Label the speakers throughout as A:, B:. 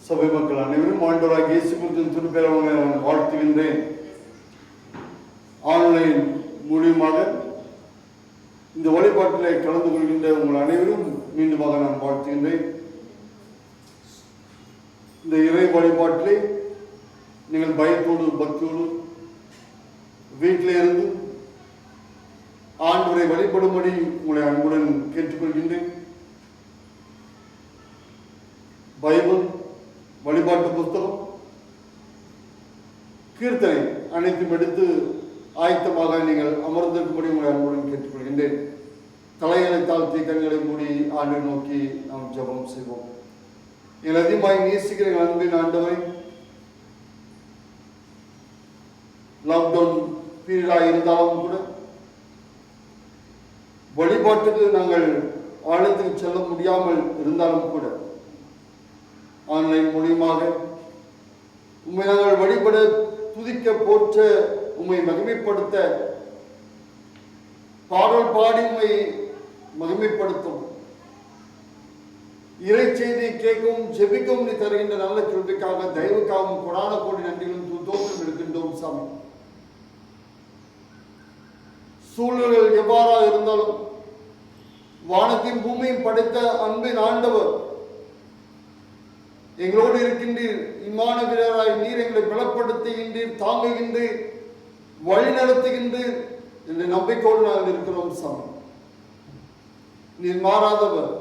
A: சபை மக்கள் அனைவரும் ஆண்டவராகிய இயேசு கிறிஸ்துவின் திருப்பெயராலே நான் வாழ்த்துகின்றேன். ஆன்லைன் மூலியமாக இந்த வழிபாட்டிலே கலந்து கொள்கின்ற உங்கள் அனைவரும் மீண்டுமாக நான் வாழ்த்துகின்றேன். இந்த இறை வழிபாட்டிலே நீங்கள் பயத்தோடு பக்தியோடு வீட்டிலே இருந்து ஆண்டவரை வழிபடும்படி உங்களை அன்புடன் கேட்டுக்கொள்கின்றேன். பைபிள், வழிபாட்டு புத்தகம், கீர்த்தனை அனைத்தும் எடுத்து ஆயத்தமாக நீங்கள் அமர்ந்திருக்கும்படி உங்களை அன்புடன் கேட்டுக்கொள்கின்றேன். தலைகளை தாழ்த்தி கண்களை மூடி ஆண்டை நோக்கி நாம் ஜெபம் செய்வோம். எங்கள் அதிகமாக நேசிக்கிற எங்கள் அன்பின் ஆண்டவரை, லாக்டவுன் பீரியடாக இருந்தாலும் கூட வழிபாட்டுக்கு நாங்கள் ஆலயத்துக்கு செல்ல முடியாமல் இருந்தாலும் கூட ஆன்லைன் மூலியமாக உண்மை நாங்கள் வழிபட, துதிக்க, போற்ற, உண்மை மகிமைப்படுத்த, பாடல் பாடி உண்மை மகிமைப்படுத்தும், இறை செய்தி கேட்கவும் ஜெபிக்கவும் நீ தருகின்ற நல்ல கிருபைக்காக, தயவுக்காகவும் கொடான கோடி நன்றிகளும் தோற்றம் எடுக்கின்றோம் சாமி. சூழல்கள் எவ்வாறாக இருந்தாலும் வானத்தையும் பூமியும் படைத்த அன்பின் ஆண்டவர் எங்களோடு இருக்கின்றீர். இம்மான வீரராய் நீர் எங்களை பலப்படுத்துகின்றீர், தாங்குகின்றீர், வழி நடத்துகின்றீர் என்ற நம்பிக்கையோடு நாங்கள் இருக்கிறோம் சாமி. நீர் மாறாதவர்.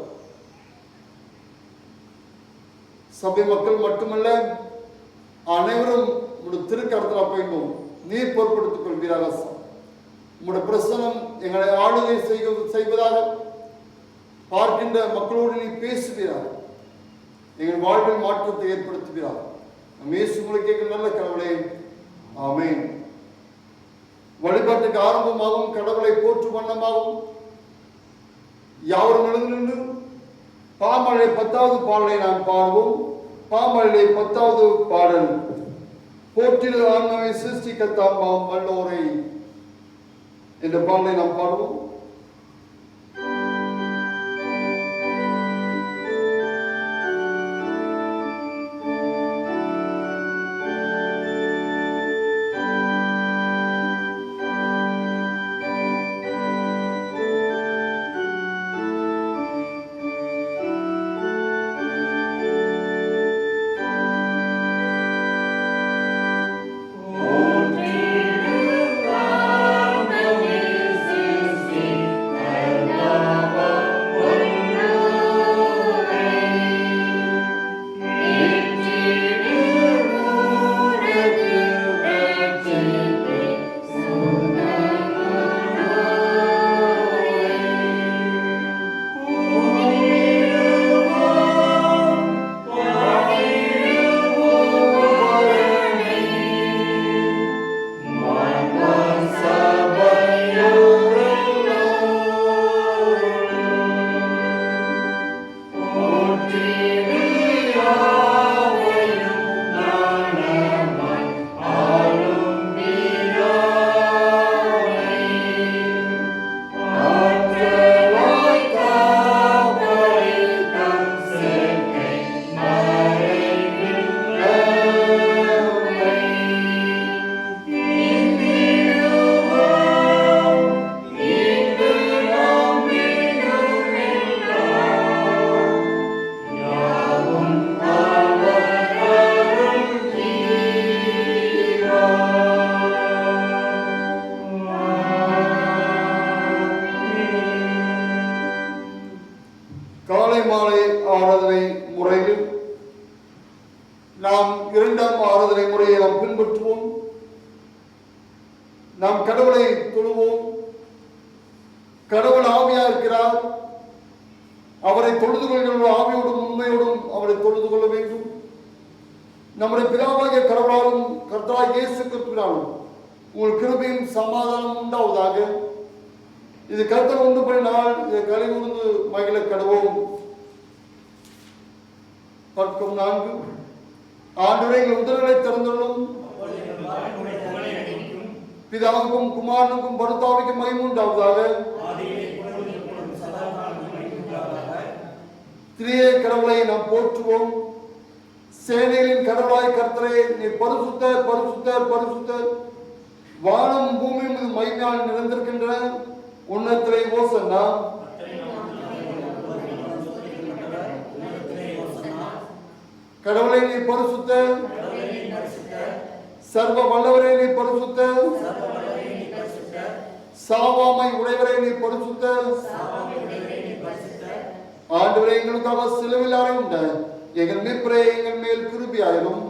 A: சபை மக்கள் மட்டுமல்ல, அனைவரும் உங்களுடைய திருக்கரத்தில் போயிட்டோம். நீர் பொறுப்படுத்திக் கொள்வீராக சாமி. உங்களுடைய பிரசனம் எங்களை ஆளுகை செய்வதாக, பார்க்கின்ற மக்களோடு நீ பேசுவீராக, எங்கள் வாழ்வில் மாற்றத்தை ஏற்படுத்துகிறார். உங்களை கேட்க நல்ல கடவுளே, ஆமென். வழிபாட்டுக்கு ஆரம்பமாகவும் கடவுளை போற்றும் வண்ணமாகவும் யாவரும் எழுந்து நின்று பாமழை 10வது பாடலை நாம் பாடுவோம். பாமழை 10வது பாடல். போற்றிடு ஆன்மாவை சிருஷ்டிக்கத்தாம் வல்லோரை என்ற பாடலை நாம் பாடுவோம். காலை மாலை ஆராதனை முறையில் நாம் 2ஆம் ஆராதனை முறையை நாம் பின்பற்றுவோம். நாம் கடவுளை தொழுவோம். கடவுள் ஆவியா இருக்கிறார். அவரை தொழுது கொள்கிற ஆவியோடும் உண்மையோடும் அவரை தொழுது கொள்ள வேண்டும். நம்முடைய பிதாவாகிய கடவுளாலும் கர்த்தராகிய இயேசு கிறிஸ்துவினாலும் உங்கள் கிருபையும் சமாதானம் உண்டாவதாக. இது கர்த்தர் உண்டு பண்ணினால் இதை களி கூர்ந்து மகிழ கடவோம். பக்கம் 4. ஆண்டவரே, எங்கள் உதடுகளை திறந்துள்ளோம். பிதாவுக்கும் குமாரனுக்கும் பரிசுத்தாவிக்கும் மகிமை உண்டாவதாக. திரியே கடவுளை நாம் போற்றுவோம். சேனைகளின் கடவுளாய் கர்த்தரே, நீ பரிசுத்தர் பரிசுத்தர் பரிசுத்தர், வானம் பூமி மீது மகிமையால் நிறைந்திருக்கின்றன. உன்னதத்திலே ஓசன்னா. கடவுளே நீ பரிசுத்தர், சர்வ வல்லவரே நீ பரிசுத்தர், சாவாமை உடையவரே நீ பரிசுத்தர். ஆண்டவரே, எங்களுக்காக சிலுவையில் அறையுண்ட எங்கள் மீட்பரே, எங்கள் மேல் கிருபையாயிரும்.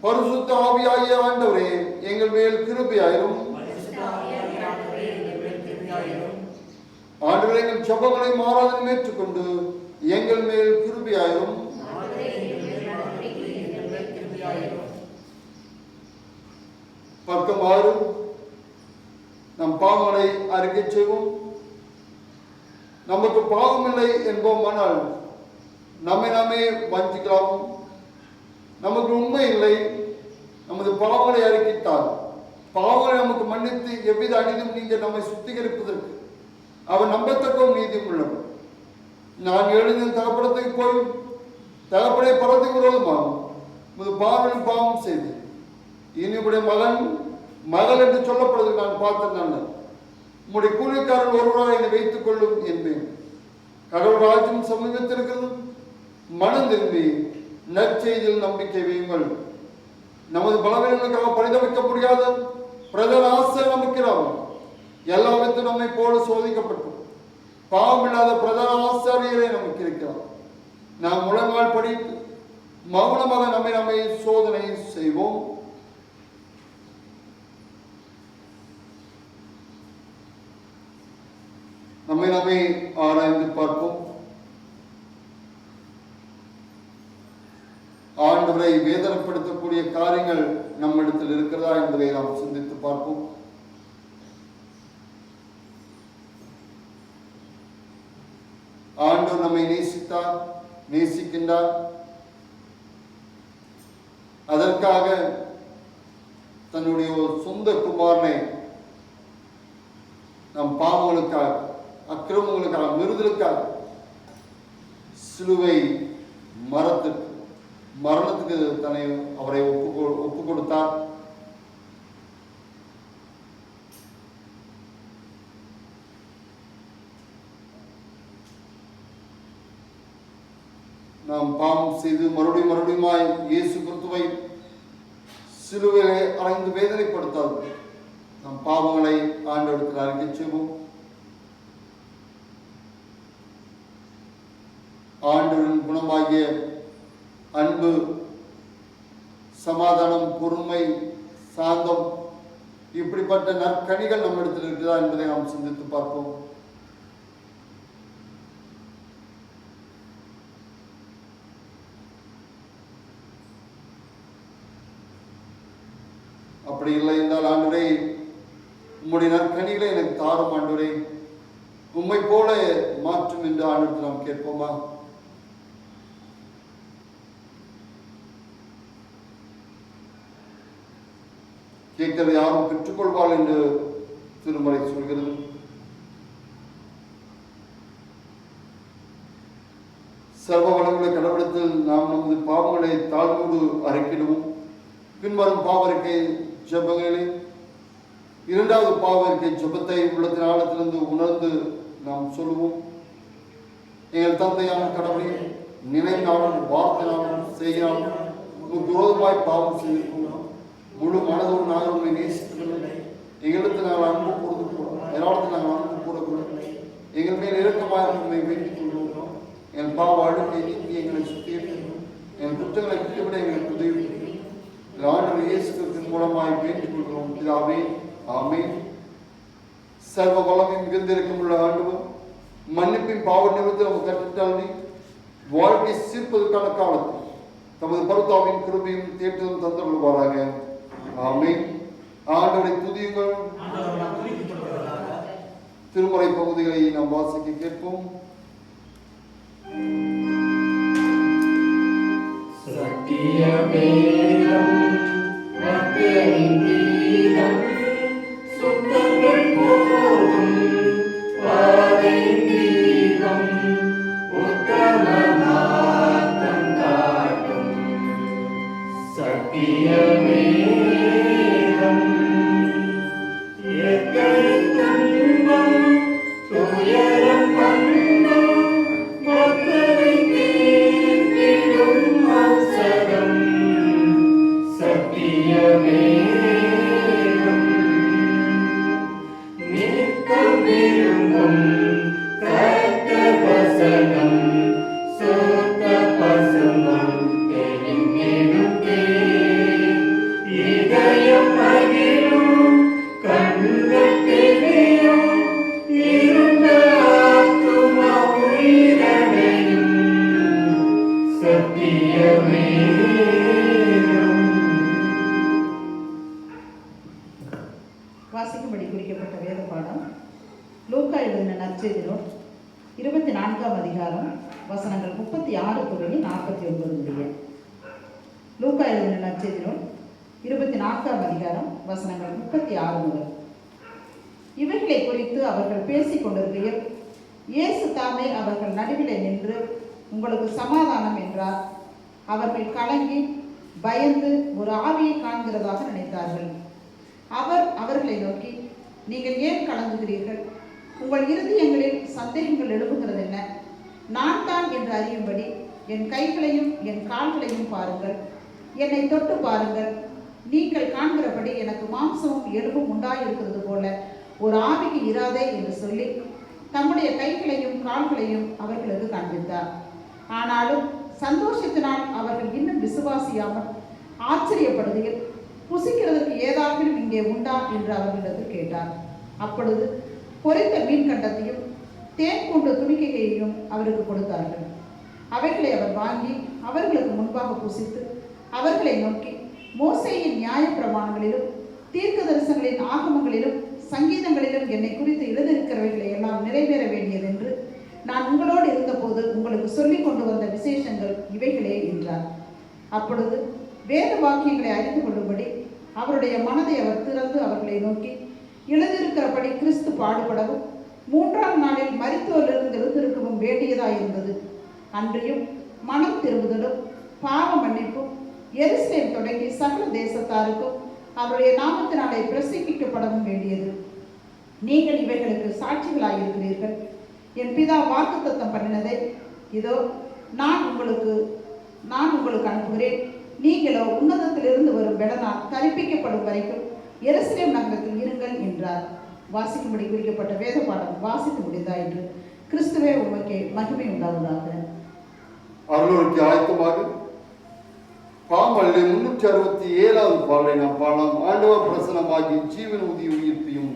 A: பரிசுத்த ஆவியாகிய ஆண்டவரே, எங்கள் மேல் கிருபையாயிரும். ஆண்டவரே, எங்கள் ஜெபங்களை மாறாமல் ஏற்றுக்கொண்டு எங்கள் மேல் கிருபையாயிரும். பக்கம் 6. நம் பாவங்களை அறிக்கை செய்வோம். நமக்கு பாவமில்லை என்போமானால் நம்மை நாமே வஞ்சிக்கலாம். நமக்கு உண்மை இல்லை. நமது பாவங்களை அறிக்கைத்தால் பாவங்களை நமக்கு மன்னித்து எவ்வித அநீதியும் நீங்க நம்மை சுத்திகரிப்பதற்கு அவர் நம்பத்தக்கவும் நீதியும் உள்ளவர். நான் எழுந்த தகப்படத்துக்கு போய் தகப்படை பரத்துக்கு விரோதமாகும் முது பாவனும் பாவம் செய்து இனியுடைய மகன் மகள் என்று சொல்லப்படுவதை நான் பார்த்த நல்ல உம்முடைய கூலிக்காரன் ஒருவராக என்னை வைத்துக் கொள்ளும் என்பேன். கடவுள் ராஜ்யம் சமீபத்திருக்கிறது. மனம் திரும்பி நற்செய்தியில் நம்பிக்கை வையுங்கள். நமது பலவீனங்களுக்காக பரிதவிக்க முடியாத பிரதம ஆசிரியர் நமக்கிறார். எல்லா விதத்திலும் நம்மை போல சோதிக்கப்பட்டு பாவமில்லாத பிரதான ஆசிரியரை நமக்கு இருக்கிறார். நாம் முழங்கால் படித்து மௌனமாக நம்மை சோதனை செய்வோம். நம்மை ஆராய்ந்து பார்ப்போம். ஆண்டவரை வேதனைப்படுத்தக்கூடிய காரியங்கள் நம்மிடத்தில் இருக்கிறதா என்பதை நாம் சிந்தித்து பார்ப்போம். ஆண்டவர் நம்மை நேசித்தார், நேசிக்கின்றார். அதற்காக தன்னுடைய ஒரு சொந்த குமாரனை நம் பாவங்களுக்காக, அக்கிரமங்களுக்காக, மிருதலுக்காக சிலுவை மரணத்துக்கு தன்னை அவரை ஒப்பு கொடுத்தார். நாம் பாவம் செய்து மறுபடியுமாய் இயேசு கிறிஸ்துவை சிலுவையிலே அறைந்து வேதனைப்படுத்தாது நம் பாவங்களை ஆண்டவரிடத்தில் அறிக்கை செய்வோம். ஆண்டவரின் குணமாகிய அன்பு, சமாதானம், பொறுமை, சாந்தம் இப்படிப்பட்ட நற்கனிகள் நம்மிடத்தில் இருக்கிறதா என்பதை நாம் சிந்தித்து பார்ப்போம். அப்படி இல்லை என்றால் ஆண்டவரே, உம்முடைய நற்கனிகளை எனக்கு தாரும் ஆண்டவரே, உம்மை போல மாற்றும் என்று ஆண்டவரிடத்தில் நாம் கேட்போமா? கேட்கிறது யாரும் பெற்றுக்கொள்வாள் என்று திருமறை சொல்கிறது. சர்வ வளங்களை கடவுளத்தில் நாம் நமது பாவங்களை தாழ்வோடு அறிக்கிடுவோம். பின்வரும் பாவறிக்கை ஜெபங்களிலே இரண்டாவது பாவறிக்கை ஜெபத்தை உள்ளத்தின் ஆழத்திலிருந்து உணர்ந்து நாம் சொல்லுவோம். எங்கள் தந்தையான கடவுளே, நினைவினாலும் வார்த்தையினாலும் செய்யினாலும் உமக்கு விரோதமாய் பாவம் செய்திருக்கிறோம். முழு மனதோடு நாங்கள் உண்மை நேசிக்கவில்லை. எங்களுக்கு நாங்கள் அன்பு கூறக்கூடும், எல்லாத்துக்கும் நாங்கள் அன்பு கூறக்கூடும். எங்கள் மேல் இறக்கமாக உண்மை வேண்டிக் கொள்கிறோம். என் பாவ அழுக்கை நீக்கி எங்களை சுத்திகரிக்கிறோம். என் குற்றங்களை விட்டுவிட எங்களுக்கு உதவி ஆண்டவர் இயேசு கிறிஸ்துவின் மூலமாய் வேண்டிக் கொள்கிறோம் பிதாவே, ஆமென். சர்வ வல்லமை மிகுந்திருக்கும் உள்ள ஆண்டவர் மன்னிப்பின் பாவ நிமித்தம் நமக்கு கற்றுத்தாண்டி வாழ்க்கை சீர்ப்பதற்கான காலத்தில் தமது பரிசுத்தாவின் கிருபையும் தேற்றலும் தந்தருள்வாராக. ஆமென். ஆண்டவரை துதியுங்கள். திருமறை பகுதிகளை நாம் வாசிக்க கேட்போம்.
B: சத்தியவேதம் கீதம் சுத்தங்கள் போகும் பாதை தீபம் 4ஆம் அதிகாரம் வசனங்கள் 36 தொடங்கி 49 முடிய. லூக்கா எழுதின நற்செய்தி நூல் 24ஆம் அதிகாரம் வசனங்கள் 36 முதல். இவைகளை குறித்து அவர்கள் பேசிக் கொண்டிருக்கையில் இயேசு தாமே அவர்கள் நடுவிலே நின்று, உங்களுக்கு சமாதானம் என்றார். அவர்கள் கலங்கி பயந்து ஒரு ஆவியை காண்கிறதாக நினைத்தார்கள். அவர் அவர்களை நோக்கி, நீங்கள் ஏன் கலங்குகிறீர்கள்? உங்கள் இருதயங்களில் சந்தேகங்கள் எழுப்புகிறது என்ன? நான் தான் என்று அறியும்படி என் கைகளையும் என் கால்களையும் பாருங்கள், என்னை தொட்டு பாருங்கள். நீங்கள் காண்கிறபடி எனக்கு மாம்சமும் எலும்பும் உண்டாயிருக்கிறது போல ஒரு ஆவிக்கு இராதே என்று சொல்லி தம்முடைய கைகளையும் கால்களையும் அவர்களுக்கு காண்பித்தார். ஆனாலும் சந்தோஷத்தினால் அவர்கள் இன்னும் விசுவாசியாமல் ஆச்சரியப்படுகையில், புசிக்கிறதற்கு ஏதாவது இங்கே உண்டா என்று அவர்களிடத்தில் கேட்டார். அப்பொழுது பொரித்த மீன் கண்டத்தையும் தேன் கொண்டு துணிக்கையையும் அவருக்கு கொடுத்தார்கள். அவைகளை அவர் வாங்கி அவர்களுக்கு முன்பாக புசித்து அவர்களை நோக்கி, மோசேயின் நியாய பிரமாணங்களிலும் தீர்க்க தரிசனங்களின் ஆகமங்களிலும் சங்கீதங்களிலும் என்னை குறித்து எழுதியிருக்கிறவைகளை எல்லாம் நிறைவேற வேண்டியதென்று நான் உங்களோடு இருந்தபோது உங்களுக்கு சொல்லிக் கொண்டு வந்த விசேஷங்கள் இவைகளே என்றார். அப்பொழுது வேத வாக்கியங்களை அறிந்து கொள்ளும்படி அவருடைய மனதை அவர் திறந்து அவர்களை நோக்கி, எழுதியிருக்கிறபடி கிறிஸ்து பாடுபடவும் 3ஆம் நாளில் மரித்தோரிலிருந்து எழுந்திருக்கவும் வேண்டியதாயிருந்தது. அன்றியும் மனம் திரும்புதலும் பாவ மன்னிப்பும் எருசலேம் தொடங்கி சகல தேசத்தாருக்கும் அவருடைய நாமத்தினாலே பிரசிக்கப்படவும் வேண்டியது. நீங்கள் இவைகளுக்கு சாட்சிகளாயிருக்கிறீர்கள். என் பிதா வாக்குத்தத்தம் பண்ணினதை இதோ நான் உங்களுக்கு அனுப்புகிறேன். நீங்களோ உன்னதத்திலிருந்து வரும் பெலனால் தரிப்பிக்கப்படும் வரைக்கும் எருசலேம் நகரத்தில் இருங்கள் என்றார். வாசிக்கும்படி குறிக்கப்பட்ட வேத பாடம் வாசித்து முடிந்தாயிற்று. கிறிஸ்துவே உமக்கே மகிமை உண்டாவதாக.
A: அவர்களுக்கு ஆயத்தமாக பாமல்லை 367வது பாடலை நாம் பாடலாம். ஆண்டவர் பிரசனமாகி ஜீவன் ஊதி உயிர்ப்பியும்.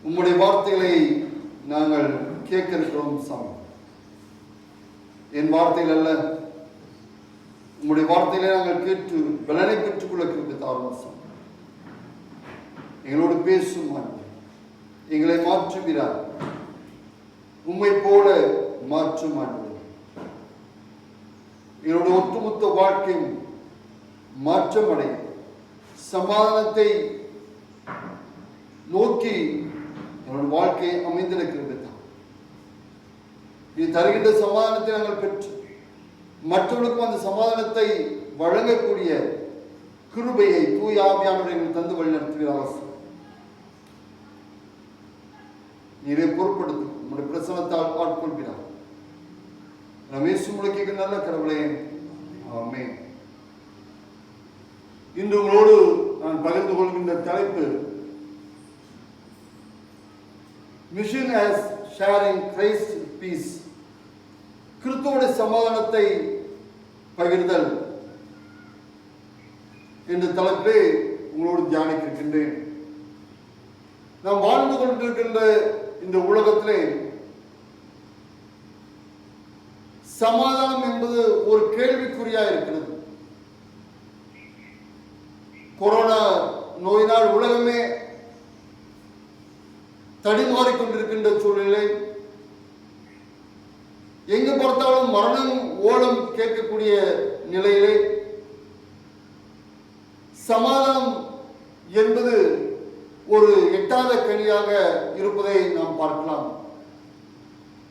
A: உம்முடைய வார்த்தைகளை நாங்கள் கேட்க இருக்கிறோம் சாமி. என் வார்த்தைகள் அல்ல, உம்முடைய வார்த்தைகளை நாங்கள் கேட்டு பலனை பெற்றுக்கொள்ள கிருபை தாரும் சாமி. எங்களோடு பேசும் எங்களை மாற்றுகிறார், உம்மை போல மாற்றும் ஆண்டு. எங்களுடைய ஒட்டுமொத்த வாழ்க்கையும் மாற்றமடை சமாதானத்தை நோக்கி என்னுடைய வாழ்க்கையை அமைந்திருக்கிறது. இது தருகின்ற சமாதானத்தை நாங்கள் பெற்று மற்றவர்களுக்கும் அந்த சமாதானத்தை வழங்கக்கூடிய கிருபையை தூய ஆவியானவரை எங்களுக்கு தந்து வழிநடத்துகிறார். நீரை பொருட்படுத்தி உங்களுடைய பிரசனத்தால் ஆட்கொள்கிறார். நாம் இயேசு முழுக்கிக்கு நல்ல கடவுளே, ஆமென். இன்று உங்களோடு நான் பகிர்ந்து கொள்கின்ற தலைப்பு mission as sharing Christ peace, கிறிஸ்துவோட சமாதானத்தை பகிர்தல் என்ற தலைப்பை உங்களோடு தியானிக்க இருக்கின்றேன். நாம் வாழ்ந்து கொண்டிருக்கின்ற இந்த உலகத்திலே சமாதானம் என்பது ஒரு கேள்விக்குறியா இருக்கிறது. கொரோனா நோயினால் உலகமே தடிமாறிக்கொண்டிருக்கின்ற சூழ்நிலை, எங்கு பார்த்தாலும் மரணம் ஓலம் கேட்கக்கூடிய நிலையிலே சமாதானம் என்பது ஒரு எட்டாத கனியாக இருப்பதை நாம் பார்க்கலாம்.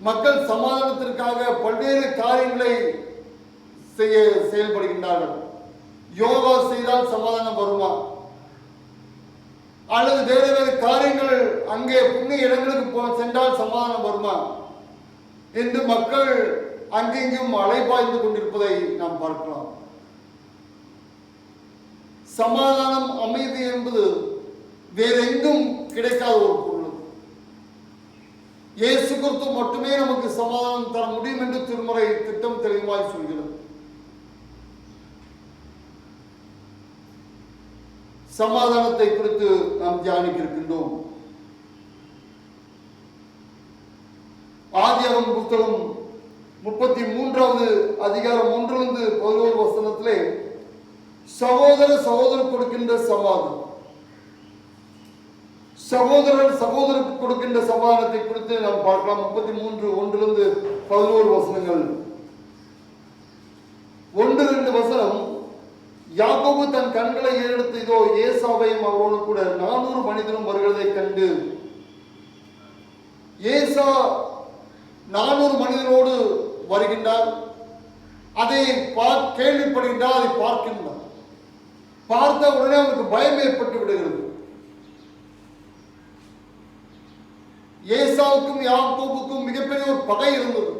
A: மக்கள் சமாதானத்திற்காக பல்வேறு காரியங்களை செயல்படுகின்றார்கள். யோகா செய்தால் சமாதானம் வருமா, அல்லது வேறு வேறு காரியங்கள் அங்கே புண்ணிய இடங்களுக்கு சென்றால் சமாதானம் வருமா என்று மக்கள் அங்கெங்கும் அலைபாய்ந்து கொண்டிருப்பதை நாம் பார்க்கலாம். சமாதானம், அமைதி என்பது வேற எங்கும் கிடைக்காத ஒரு பொருள். இயேசு கிறிஸ்து மட்டுமே நமக்கு சமாதானம் தர முடியும் என்று திருமறை திட்டம் தெளிவாய் சொல்கிறது. சமாதானத்தை குறித்து நாம் தியானிக்க இருக்கின்றோம். ஆதியாகமம் புத்தகம் 33வது அதிகாரம் 1-11 வசனத்திலே சகோதரர் கொடுக்கின்ற சமாதானம், சகோதரருக்கு கொடுக்கின்ற சமாதானத்தை குறித்து நாம் பார்க்கலாம். 33:1-11 வசனங்கள். 1-2 வசனம், யாக்கோபு தன் கண்களை ஏறெடுத்து இதோ ஏசாவையும் அவரோடு கூட 400 மனிதனும் வருகிறதை கண்டு, ஏசா 400 மனிதனோடு வருகின்றார். அதை கேள்விப்படுகின்றார், அதை பார்க்கின்றார். பார்த்த உடனே அவருக்கு பயம் ஏற்பட்டு விடுகிறது. ஏசாவுக்கும் யாக்கோபுக்கும் மிகப்பெரிய ஒரு பகை இருந்தது.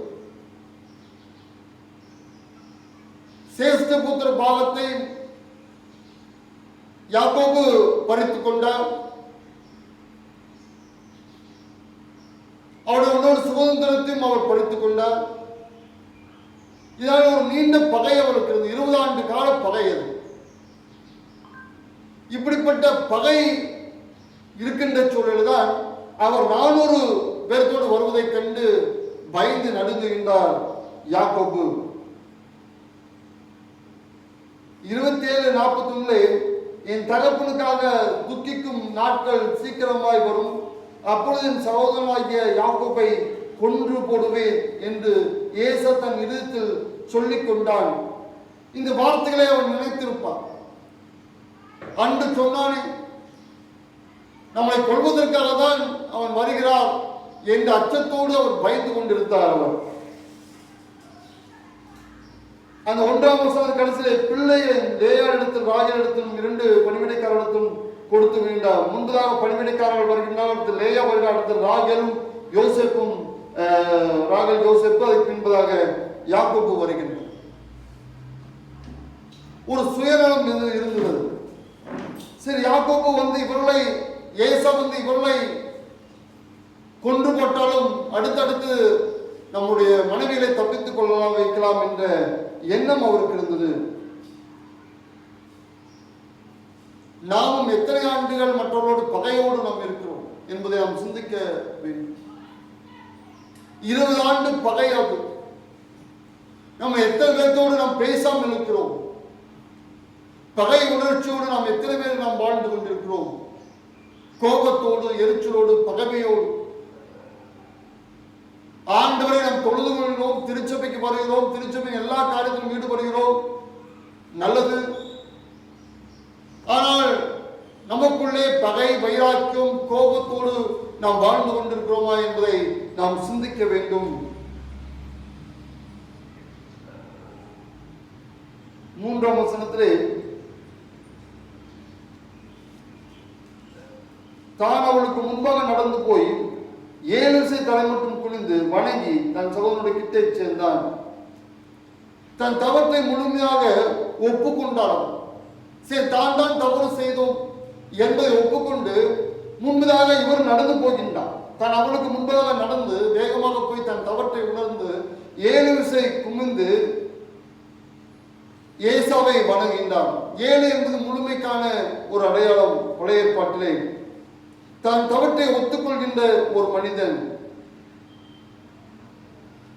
A: சேஷ்ட புத்திர பாகத்தை யாக்கோபு பறித்துக் கொண்டார். அவருடைய இன்னொரு சுதந்திரத்தையும் அவர் பறித்துக் கொண்டார். இதனால் ஒரு நீண்ட பகை அவருக்கு இருந்தது. 20 ஆண்டு கால பகை அது. இப்படிப்பட்ட பகை இருக்கின்ற சூழலில் தான் அவர் 400 பேர்த்தோடு வருவதை கண்டு பயந்து நடுங்குகின்றார் யாக்கோபு. 27:41 என் தகப்பனுக்காக துக்கிக்கும் நாட்கள் சீக்கிரமாய் வரும், அப்பொழுது என் சகோதரனாகிய யாக்கோபை கொன்று போடுவேன் என்று ஏசா தன் இதயத்தில் சொல்லிக் கொண்டான். இந்த வார்த்தைகளை அவன் நினைத்திருப்பான். அன்று சொன்னானே, நம்மை கொள்வதற்காக தான் அவன் வருகிறார் என்ற அச்சத்தோடு அவர் பயந்து கொண்டிருந்தார். அவர் அந்த 1ஆம் வசனம் கடைசியிலே பிள்ளையை லேயாளிடத்தில் ராஜனிடத்திலும் 2 பணிவிடைக்காரர்களும் கொடுத்து வேண்டாம். முன்பதாக பணிவிடைக்காரர்கள் வருகின்றார், அடுத்து லேயா வருகிறார், அடுத்து ராகேல் யோசேப்பு, அதுக்கு பின்பதாக யாக்கோபு வருகின்றார். ஒரு சுயநலம் இருந்தது. சரி, யாக்கோபு இவர்களை, ஏசா இவர்களை கொன்று போட்டாலும் அடுத்தடுத்து நம்முடைய மனைவிகளை தப்பித்துக் கொள்ளலாம், வைக்கலாம் என்ற எண்ணம் அவருக்கு இருந்தது. நாமும் எத்தனை ஆண்டுகள் மற்றவர்களோடு பகையோடு நாம் இருக்கிறோம் என்பதை நாம் சிந்திக்க வேண்டும். 20 ஆண்டு பகையாது. நம்ம எத்தனை பேர்த்தோடு நாம் பேசாமல் இருக்கிறோம். பகை உணர்ச்சியோடு நாம் எத்தனை பேர் நாம் வாழ்ந்து கொண்டிருக்கிறோம். கோபத்தோடு, எரிச்சலோடு, பகைமையோடு. ஆண்டவரை நாம் தொழுது கொள்கிறோம், திருச்சபைக்கு வருகிறோம், திருச்சபை எல்லா காரியத்திலும் ஈடுபடுகிறோம், நல்லது. ஆனால் நமக்குள்ளே பகை, வைராக்கியம், கோபத்தோடு நாம் வாழ்ந்து கொண்டிருக்கிறோமா என்பதை நாம் சிந்திக்க வேண்டும். 3ஆம் வசனத்திலே தான் அவளுக்கு முன்பாக நடந்து போய் 7 விசை தலை மட்டும் குனிந்து வணங்கி தன் சகோதரனுடைய கிட்டே சேர்ந்தான். தன் தவற்றை முழுமையாக ஒப்புக்கொண்டான். சரி, தான் தான் தவறு செய்தோம் என்பதை ஒப்புக்கொண்டு முன்பதாக இவர் நடந்து போகின்றார். தான் அவளுக்கு முன்பதாக நடந்து வேகமாக போய் தன் தவற்றை உணர்ந்து 7 விசை குமிந்து ஏசாவை வணங்குகின்றார். 7 என்பது முழுமைக்கான ஒரு அடையாளம். பழைய ஏற்பாட்டிலே தான் தவற்றை ஒத்துக்கொள்கின்ற ஒரு மனிதன்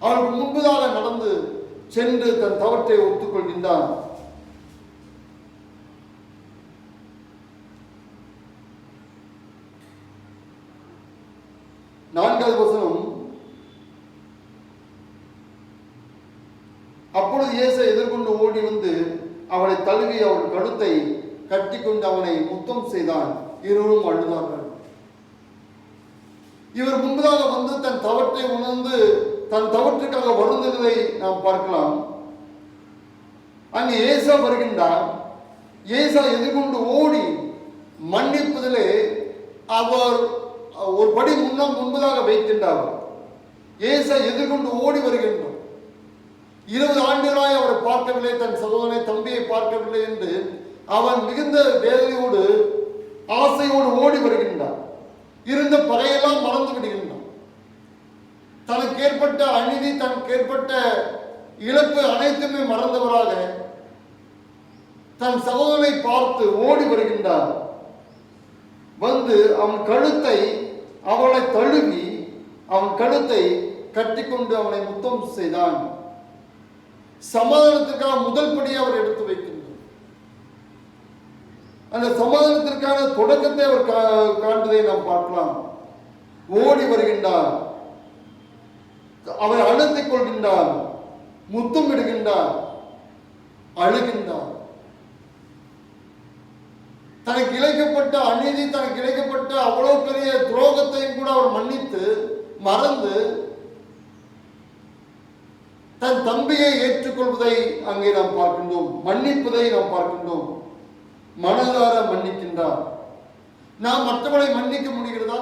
A: அவருக்கு முன்பதாக நடந்து சென்று தன் தவற்றை ஒத்துக்கொள்கின்றான். நான்காவது வசனம், அப்பொழுது இயேசு எதிர்கொண்டு ஓடி வந்து அவளை தழுவி அவள் கழுத்தை கட்டி கொண்டு அவனை முத்தம் செய்தான். இருவரும் அழுதார்கள். இவர் முன்பதாக வந்து தன் தவற்றை உணர்ந்து தன் தவற்றுக்காக வருந்ததை நாம் பார்க்கலாம். அங்கே ஏசா வருகின்றார். ஏசா எதிர்கொண்டு ஓடி மன்னிப்பதிலே அவர் ஒரு படி முன்பதாக வைக்கின்றார். ஏசா எதிர்கொண்டு ஓடி வருகின்றார். 20 ஆண்டுகளாய் அவரை பார்க்கவில்லை, தன் சகோதரனை தம்பியை பார்க்கவில்லை என்று அவன் மிகுந்த வேதனையோடு ஆசையோடு ஓடி வருகின்றான். இருந்த பகையெல்லாம் மறந்து விடுகின்றான். தனக்கு ஏற்பட்ட அநீதி, தனக்கு ஏற்பட்ட இழப்பு அனைத்துமே மறந்தவராக தன் சகோதரனை பார்த்து ஓடி வருகின்றார். வந்து அவன் கழுத்தை அவளை தழுவி அவன் கழுத்தை கட்டிக்கொண்டு அவனை முத்தம் செய்தான். சமாதானத்திற்கான முதல் படியை அவர் எடுத்து வைக்கின்றார். அந்த சமாதானத்திற்கான தொடக்கத்தை அவர் காண்பதை நாம் பார்க்கலாம். ஓடி வருகின்றார், அவரை அழுத்திக் கொள்கின்றார், முத்தம் இடுகின்றார், அழுகின்றார். தனக்கு இழைக்கப்பட்ட அநீதி, தனக்கு இழைக்கப்பட்ட அவ்வளவு பெரிய துரோகத்தையும் கூட அவர் மன்னித்து மறந்து தன் தம்பியை ஏற்றுக்கொள்வதை அங்கே நாம் பார்க்கின்றோம். மன்னிப்பதை நாம் பார்க்கின்றோம். மனதார மன்னிக்கின்றார். நாம் மற்றவர்களை மன்னிக்க முடிகிறதா?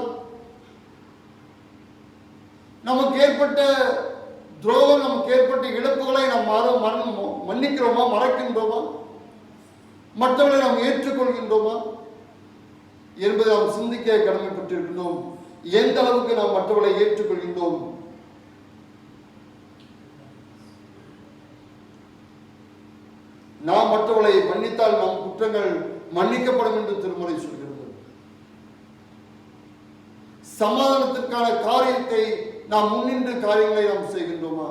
A: நமக்கு ஏற்பட்ட துரோகம், நமக்கு ஏற்பட்ட இழப்புகளை நாம் மன்னிக்கிறோமா? மறக்கின்றோமா? மற்றவர்களை நாம் ஏற்றுக்கொள்கின்றோமா என்பதை நாம் சிந்திக்க கடமைப்பட்டிருக்கின்றோம். எந்த அளவுக்கு நாம் மற்றவர்களை ஏற்றுக்கொள்கின்றோம்? நாம் மற்றவர்களை மன்னித்தால் நம் குற்றங்கள் மன்னிக்கப்படும் என்று திருமறை சொல்கிறது. சமாதானத்திற்கான காரியத்தை நாம் முன்னின்று காரியங்களை நாம் செய்கின்றோமா?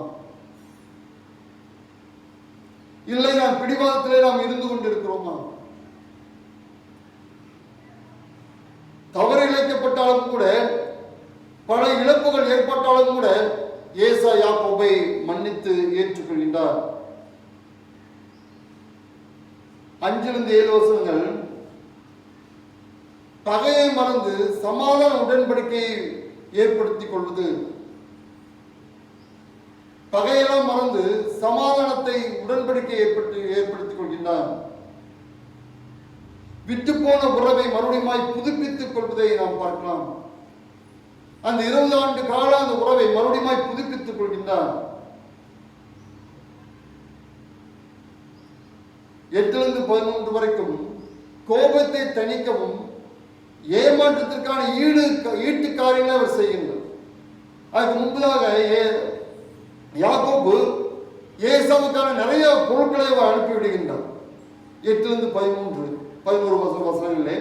A: இல்லை நாம் பிடிவாதத்திலே நாம் இருந்து கொண்டிருக்கிறோமா? தவறு இழைக்கப்பட்டாலும் கூட, பல இழப்புகள் ஏற்பட்டாலும் கூட ஏசா யாக்கோபை மன்னித்து ஏற்றுக்கொள்கின்றார். 5-7 வசனங்கள், பகையை மறந்து சமாதான உடன்படிக்கையை ஏற்படுத்திக் கொள்வது. பகையெல்லாம் மறந்து சமாதானத்தை உடன்படிக்கை ஏற்படுத்திக் கொள்கின்றார். விட்டு போன உறவை மறுபடியும் புதுப்பித்துக் கொள்வதை நாம் பார்க்கலாம். அந்த 20 ஆண்டு கால அந்த உறவை மறுபடியும் புதுப்பித்துக் கொள்கின்றார். 8-11 வரைக்கும் கோபத்தை தணிக்கவும் ஏமாற்றத்திற்கான ஈட்டு காரியங்களை அவர் செய்கின்றார். அதுக்கு முன்பதாக யாக்கோபு ஏசாவுக்கான நிறைய பொருட்களை அவர் அனுப்பிவிடுகின்றார். 8-11 வசனங்களிலே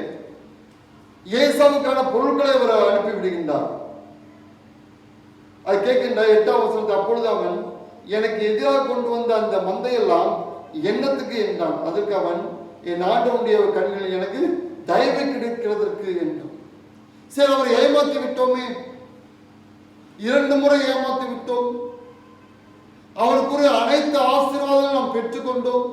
A: ஏசாவுக்கான பொருட்களை அவர் அனுப்பிவிடுகின்றார். அது கேட்கின்ற 8ஆம் வசனத்தை, அப்பொழுது அவன் எனக்கு எதிராக கொண்டு வந்த அந்த மந்தையெல்லாம் எண்ணத்துக்கு என்றான். அதற்கு அவன், என் ஆண்டவனுடைய கண்களில் எனக்கு தயவு கிடைக்கிறதற்கு என்றான். சரி, அவரை ஏமாற்றி விட்டோமே, 2 முறை ஏமாற்றி விட்டோம். அவருக்குரிய அனைத்து ஆசீர்வாதங்களும் நாம் பெற்றுக்கொண்டோம்.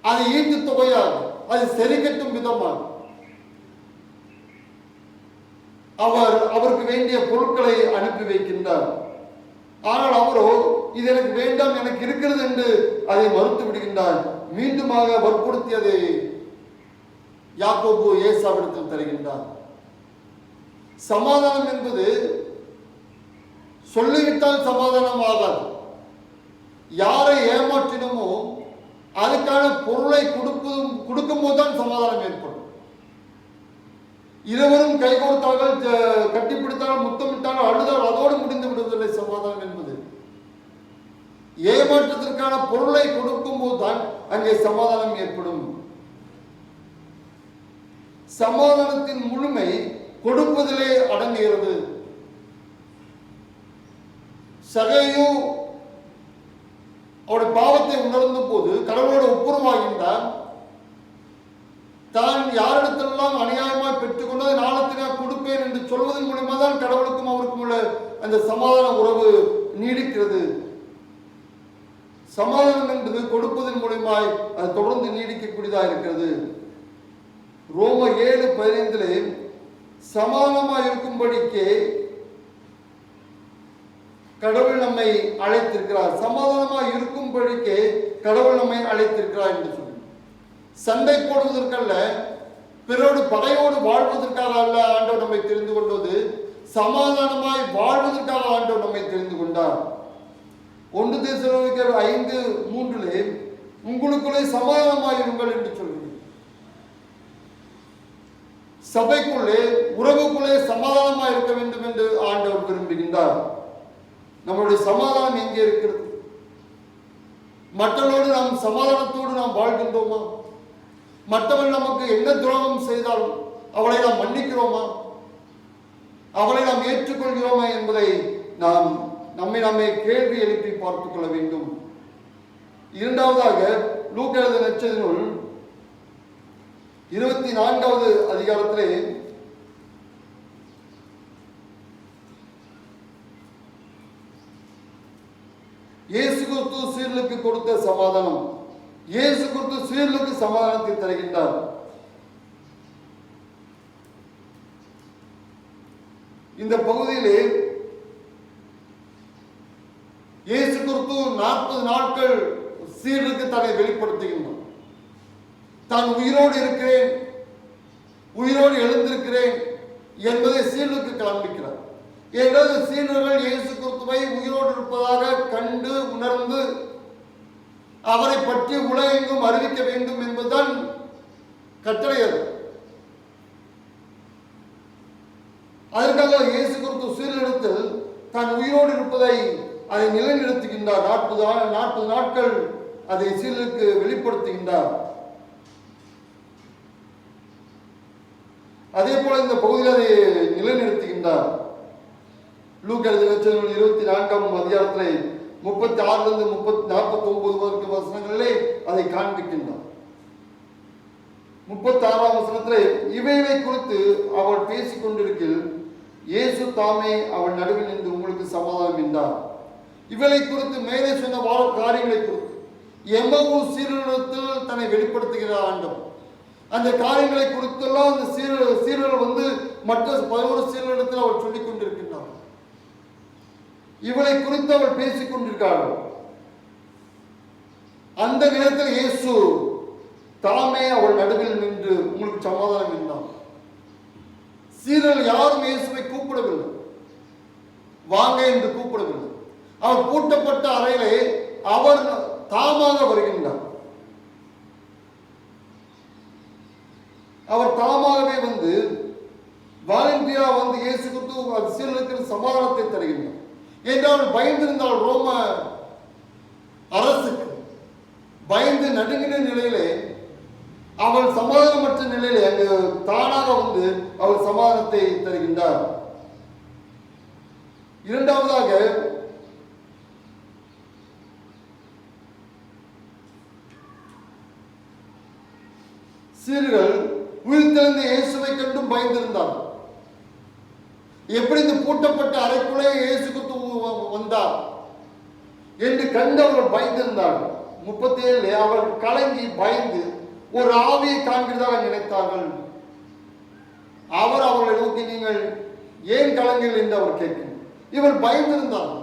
A: அது ஈட்டு தொகையாக, அது சரி கட்டும் விதமாக அவருக்கு வேண்டிய பொருட்களை அனுப்பி வைக்கின்றார். ஆனால் அவரோ, இது எனக்கு வேண்டாம், எனக்கு இருக்கிறது என்று அதை மறுத்து விடுகின்றார். மீண்டுமாக வற்புறுத்தி அதை யாக்கோபு ஏசாவிடத்தில் தருகின்றார். சமாதானம் என்பது சொல்லிவிட்டால் சமாதானம் ஆகாது. யாரை ஏமாற்றினமோ அதுக்கான பொருளை கொடுக்கும் போதுதான் சமாதானம் ஏற்படும். இருவரும் கை கொடுத்தார்கள், கட்டிப்பிடித்தார்கள், முத்தமிட்டார்கள், அழுதால் அதோடு முடிந்து விடுவதில்லை சமாதானம் என்பது. ஏமாற்றத்திற்கான பொருளை கொடுக்கும் போதுதான் அங்கே சமாதானம் ஏற்படும். சமாதானத்தின் முழுமை கொடுப்பதிலே அடங்குகிறது. சகையு அவருடைய பாவத்தை உணர்ந்த போது கடவுளோடு ஒப்புரவாகின்றான். தான் யாரிடத்திலெல்லாம் அநியாயமாய் பெற்றுக்கொண்டதை நாளத்தினா கொடுப்பேன் என்று சொல்வதன் மூலமாக தான் கடவுளுக்கும் அவருக்கும் உள்ள அந்த சமாதான உறவு நீடிக்கிறது. சமாதானம் என்பது கொடுப்பதன் மூலமாய் அது தொடர்ந்து நீடிக்கக்கூடியதாக இருக்கிறது. ரோம 7:15 சமாதானமாய் இருக்கும்படிக்கே கடவுள் நம்மை அழைத்திருக்கிறார். சமாதானமாய் இருக்கும்படிக்கே கடவுள் நம்மை அழைத்திருக்கிறார் என்று சொல்லி, சண்டை போடுவதற்கல்ல, பிறரோடு பகையோடு வாழ்வதற்காக அல்ல ஆண்டவர் நம்மை தெரிந்து கொண்டது, சமாதானமாய் வாழ்வதற்காக ஆண்டவர் நம்மை தெரிந்து கொண்டார். 1 தெசலோனிக்கர் 5:3 உங்களுக்குள்ளே சமாதானமாயிருங்கள் என்று சொல்கிறார். சபைக்குள்ளே உறவுக்குள்ளே சமாதானமாக இருக்க வேண்டும் என்று ஆண்டவர் விரும்புகின்றார். நம்முடைய சமாதானம் எங்கே இருக்கிறது? மற்றவர்களோடு நாம் சமாதானத்தோடு நாம் வாழ்கின்றோமா? மற்றவர்கள் நமக்கு என்ன துரோகம் செய்தாலும் அவளை நாம் மன்னிக்கிறோமா? அவளை நாம் ஏற்றுக்கொள்கிறோமா என்பதை நாம் நம்மை கேள்வி எழுப்பி பார்த்துக் கொள்ள வேண்டும். இரண்டாவதாக லூக்கா எழுதின நற்செய்தி நூல் 24வது அதிகாரத்திலே இயேசு கிறிஸ்து சீர்களுக்கு கொடுத்த சமாதானம். இயேசு கிறிஸ்து சீர்களுக்கு சமாதானத்தை தருகின்றார். இந்த பகுதியிலே இயேசு கிறிஸ்து 40 நாட்கள் சீர்களுக்கு தன்னை வெளிப்படுத்துகின்றார். தான் உயிரோடு இருக்கிறேன், உயிரோடு எழுந்திருக்கிறேன் என்பதை சீர்களுக்கு காண்பிக்கிறார். ஏனென்றால் சீடர்கள் இயேசு கிறிஸ்துவை உயிரோடு இருப்பதாக கண்டு உணர்ந்து அவரை பற்றி உலகெங்கும் அறிவிக்க வேண்டும் என்பதுதான் கட்டளை. அதற்காக இயேசு கிறிஸ்து சீடரிடத்தில் தான் உயிரோடு இருப்பதை அதை நிலைநிறுத்துகின்றார். 40 நாட்கள் அதை சீடருக்கு வெளிப்படுத்துகின்றார். அதே போல இந்த பகுதியில் அதை நிலைநிறுத்துகின்றார். லூக்கா எழுதின நற்செய்தி நூல் 24ஆம் அதிகாரத்திலே 36 49 வசனங்களிலே அதை காண்பிக்கின்றார். 36ஆம் வசனத்திலே இவைகளை குறித்து அவள் பேசிக் கொண்டிருக்கையில் இயேசு தாமே அவள் நடுவில் நின்று உங்களுக்கு சமாதானம் என்றார். இவளை குறித்து மேலே சொன்ன காரியங்களை குறித்து எம்மவு சீரத்தில் தன்னை வெளிப்படுத்துகிறார் ஆண்டவர். அந்த காரியங்களை குறித்தெல்லாம் அந்த சீரர்கள் மற்ற 11 சீரரிடத்தில் அவள் சொல்லிக் கொண்டிருக்கின்றார். இவளை குறித்து அவள் பேசிக் கொண்டிருக்கிறாள். அந்த நேரத்தில் இயேசு தாமே அவள் நடுவில் நின்று உங்களுக்கு சமாதானம் என்றார். சீரர்கள் யாரும் இயேசுவை கூப்பிடவில்லை, வாங்க என்று கூப்பிடவில்லை. அவர் பூட்டப்பட்ட அறையிலே அவர் தாமாக வருகின்றார். அவர் தாமாகவே வாலண்டியா இயேசு கிறிஸ்து சீரர்களுக்கு சமாதானத்தை தருகின்றார். என்றால் பயந்திருந்தால் ரோம அரசுக்கு பயந்து நடுங்கின நிலையிலே அவள் சமாதானமற்ற நிலையிலே அங்கு தானாக அவள் சமாதானத்தை தருகின்றார். இரண்டாவதாக சீர்கள் உயிர்த்தெழுந்த இயேசுவை கண்டும் பயந்திருந்தார். எப்படி இந்த பூட்டப்பட்ட அறைக்குள்ளே இயேசு கிறிஸ்து வந்தார் என்று கண்டு அவர்கள் பயந்திருந்தார்கள். 37 அவள் கலங்கி பயந்து ஒரு ஆவியை காண்கிறதாக நினைத்தார்கள். அவர் அவர்களை நோக்கி நீங்கள் ஏன் கலங்கள் என்று அவர் கேட்கிறார். இவள் பயந்திருந்தார்.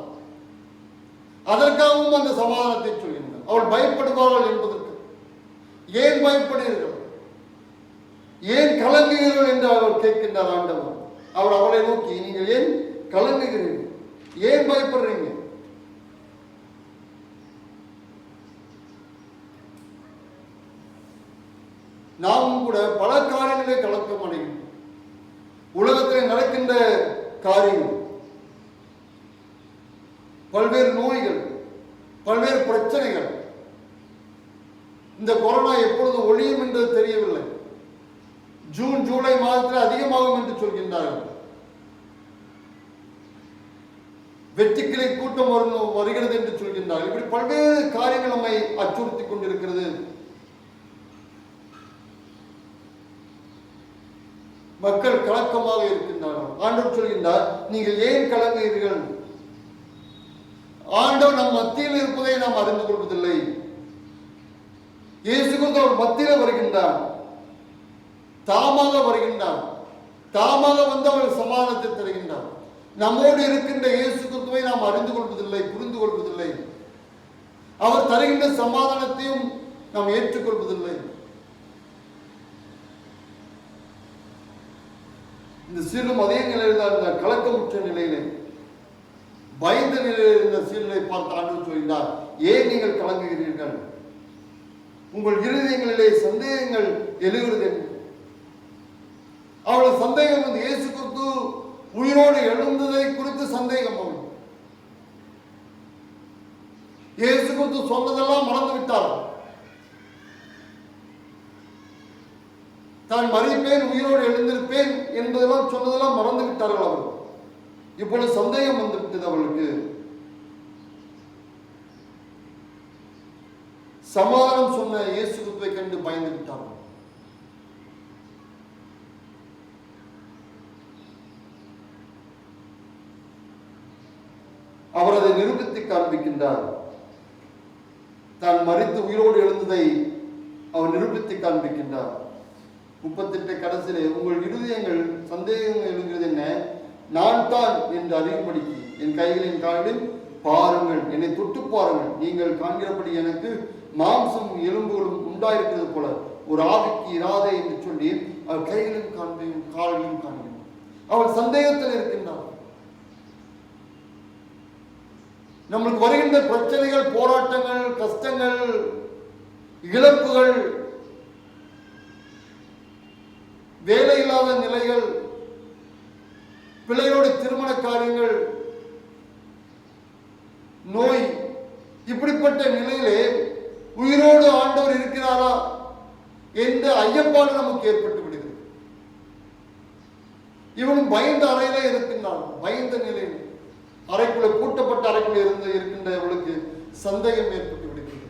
A: அதற்காகவும் அந்த சமாதானத்தை சொல்கின்றார். அவள் பயப்படுவார்கள் என்பதற்கு. ஏன் பயப்படுகிறீர்கள்? ஏன் கலங்குகிறீர்கள் என்று அவர் கேட்கின்றார் ஆண்டவர். அவர் அவளை நோக்கி, நீங்கள் ஏன் கலங்குகிறீர்கள், ஏன் பயப்படுறீங்க? நாமும் கூட பல காரியங்களே கலக்கம் அடையும். உலகத்தில் நடக்கின்ற காரியங்கள், பல்வேறு நோய்கள், பல்வேறு பிரச்சனைகள், இந்த கொரோனா எப்பொழுது ஒழியும் என்று தெரியவில்லை. ஜூன் ஜூலை மாதத்தில் அதிகமாகும் என்று சொல்கின்றார்கள். வெட்டுக்கிளை கூட்டம் வருகிறது என்று சொல்கின்றார்கள். இப்படி பல்வேறு காரியங்கள் நம்மை அச்சுறுத்திக் கொண்டிருக்கிறது. மக்கள் கலக்கமாக இருக்கின்றார்கள். ஆண்டவர் சொல்கின்றார், நீங்கள் ஏன் கலங்குகிறீர்கள்? ஆண்டவர் நம் மத்தியில் இருப்பதை நாம் அறிந்து கொள்வதில்லை. இயேசு கிறிஸ்து அவர் மத்தியில் வருகின்றார், தாமாக வருகின்றார். தாமாக வந்து அவர் சமாதானத்தை தருகின்றார். நம்மோடு இருக்கின்ற இயேசு கிறிஸ்துவை நாம் அறிந்து கொள்வதில்லை, புரிந்து கொள்வதில்லை. அவர் தருகின்ற சமாதானத்தையும் நாம் ஏற்றுக்கொள்வதில்லை. இந்த சீலும் அதே நிலையில் தான் இருந்தார், கலக்கமுற்ற நிலையிலே, பயந்த நிலையில் இருந்த சீலை பார்த்து ஆண்டவர் சொல்கிறார், ஏன் நீங்கள் கலங்குகிறீர்கள்? உங்கள் இருதயங்களிலே சந்தேகங்கள் எழுகிறது. அவளது சந்தேகம் வந்து இயேசு கிறிஸ்து உயிரோடு எழுந்ததை குறித்து சந்தேகம். அவள் இயேசு கிறிஸ்து சொன்னதெல்லாம் மறந்து விட்டார். தான் மறிப்பேன், உயிரோடு எழுந்திருப்பேன் என்பதெல்லாம் சொன்னதெல்லாம் மறந்து விட்டார்கள் அவர்கள். இப்பொழுது சந்தேகம் வந்து விட்டது அவளுக்கு. சமாதானம் சொன்ன இயேசு கிறிஸ்துவை கண்டு பயந்து விட்டார்கள். அவர் அதை நிரூபித்து காண்பிக்கின்றார். தான் மறித்து உயிரோடு எழுந்ததை அவர் நிரூபித்து காண்பிக்கின்றார். 38 கடைசியிலே, உங்கள் இருதயங்கள் சந்தேகங்கள் எழுகிறது என்ன? நான் தான் என்று அறிவுபடுத்தி என் கைகளின் காலில் பாருங்கள், என்னை தொட்டு பாருங்கள். நீங்கள் காண்கிறபடி எனக்கு மாம்சம் எலும்புகளும் உண்டாயிருக்கிறது போல ஒரு ஆவிக்கு இராதே என்று சொல்லி அவர் கைகளிலும் காண்பையும் கால்களையும் காண்கிறோம். அவள் சந்தேகத்தில் இருக்கின்றார். நம்மளுக்கு வருகின்ற பிரச்சனைகள், போராட்டங்கள், கஷ்டங்கள், இழப்புகள், வேலை இல்லாத நிலைகள், பிள்ளைகளோட திருமண காரியங்கள், நோய், இப்படிப்பட்ட நிலையிலே உயிரோடு ஆண்டவர் இருக்கிறாரா என்ற ஐயப்பாடு நமக்கு ஏற்பட்டு விடுகிறது. இவனும் பயந்த அறையிலே இருக்கின்றான். பயந்த நிலையில் அறைக்குள்ள, பூட்டப்பட்ட அறைக்குள்ள இருக்கின்ற இவளுக்கு சந்தேகம் ஏற்பட்டு விடுகிறது.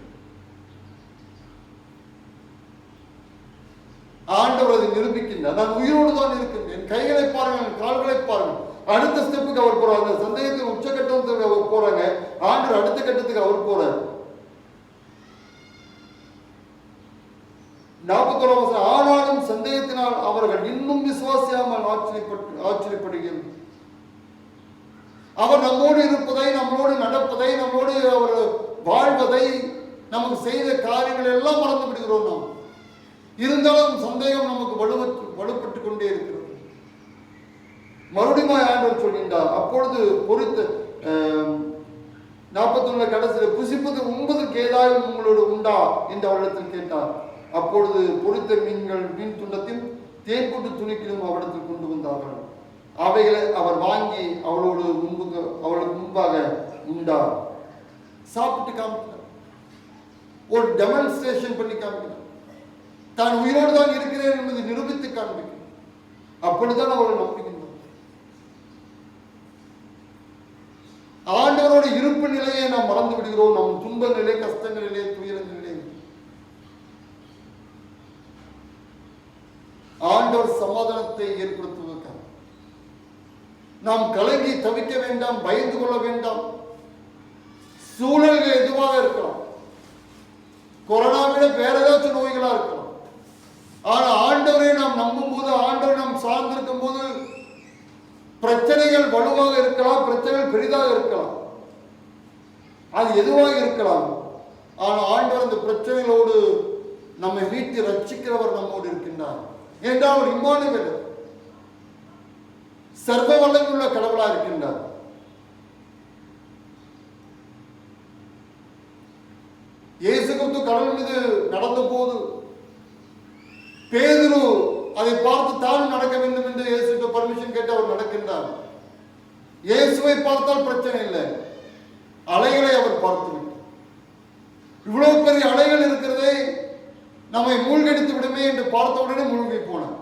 A: ஆண்டவர் அதை நிரூபிக்கின்றார். நான் உயிரோடு தான் இருக்கின்றேன், கைகளை பாருங்கள், கால்களை பாருங்கள். அடுத்த ஸ்டெப்புக்கு அவர் போறாங்க. சந்தேகத்தின் உச்சகட்டத்துக்கு அவர் போறாங்க. ஆண்டவர் அடுத்த கட்டத்துக்கு அவர் போறார். 41 ஆனாலும் சந்தேகத்தினால் அவர்கள் இன்னும் விசுவாசியாமல் ஆச்சரியப்படுகிறது. அவர் நம்மோடு இருப்பதை, நம்மோடு நடப்பதை, நம்மோடு அவர் வாழ்வதை, நமக்கு செய்த காரியங்கள் எல்லாம் மறந்து விடுகிறோம். நாம் இருந்தாலும் சந்தேகம் நமக்கு வலுப்பட்டு கொண்டே இருக்கிறது. மறுபடியும் ஆண்டவர் சொல்கின்றார், அப்பொழுது பொறுத்த 41 கடைசியில், புசிப்பது உண்பதற்கு ஏதாவது உங்களோடு உண்டா என்று அவரிடத்தில் கேட்டார். அப்பொழுது பொறுத்த மீன் துண்டத்தில் தேன் போட்டு துணிக்கிலும் அவரிடத்தில் கொண்டு வந்தார்கள். அவைகளை அவர் வாங்கி அவளுக்கு முன்பாக உண்டார். சாப்பிட்டு காமிக்கிறார், ஒரு டெமான்ஸ்ட்ரேஷன் பண்ணி காமிக்கிறார். தான் உயிரோடு தான் இருக்கிறேன் என்பதை நிரூபித்து காண்பிக்கிறார். அப்படித்தான் அவர்கள் நம்புகின்றனர். ஆண்டவரோட இருப்பு நிலையை நாம் மறந்து விடுகிறோம். நம் துன்ப நிலை, கஷ்டங்களிலே, துயரங்களிலே ஆண்டவர் சமாதானத்தை ஏற்படுத்துவதற்காக நாம் கலங்கி தவிக்க வேண்டாம், பயந்து கொள்ள வேண்டாம். சூழல்கள் எதுவாக இருக்கலாம், கொரோனாவிட வேற ஏதாச்சும் நோய்களா இருக்கலாம். ஆனா ஆண்டவரை நாம் நம்பும் போது, ஆண்டவரை நாம் சார்ந்திருக்கும் போது, பிரச்சனைகள் வலுவாக இருக்கலாம், பிரச்சனைகள் பெரிதாக இருக்கலாம், அது எதுவாக இருக்கலாம். ஆனால் ஆண்டவர் அந்த பிரச்சனைகளோடு நம்மை மீட்டு ரட்சிக்கிறவர் நம்மோடு இருக்கின்றார். என்றால் அவர் இம்மானுவேல், சர்வ வல்லமையுள்ள கடவுளா இருக்கின்றார். இயேசு கிறிஸ்து கடவுள் மீது நடந்த போது பேதுரு அதை பார்த்து தான் நடக்க வேண்டும் என்று இயேசுக்கு பர்மிஷன் கேட்டு அவர் நடக்கின்றார். இயேசுவை பார்த்தால் பிரச்சனை இல்லை, அலைகளை அவர் பார்த்து இவ்வளவு பெரிய அலைகள் இருக்கிறதே நம்மை மூழ்கடித்து விடுமே என்று பார்த்தவுடனே மூழ்கி போனார்.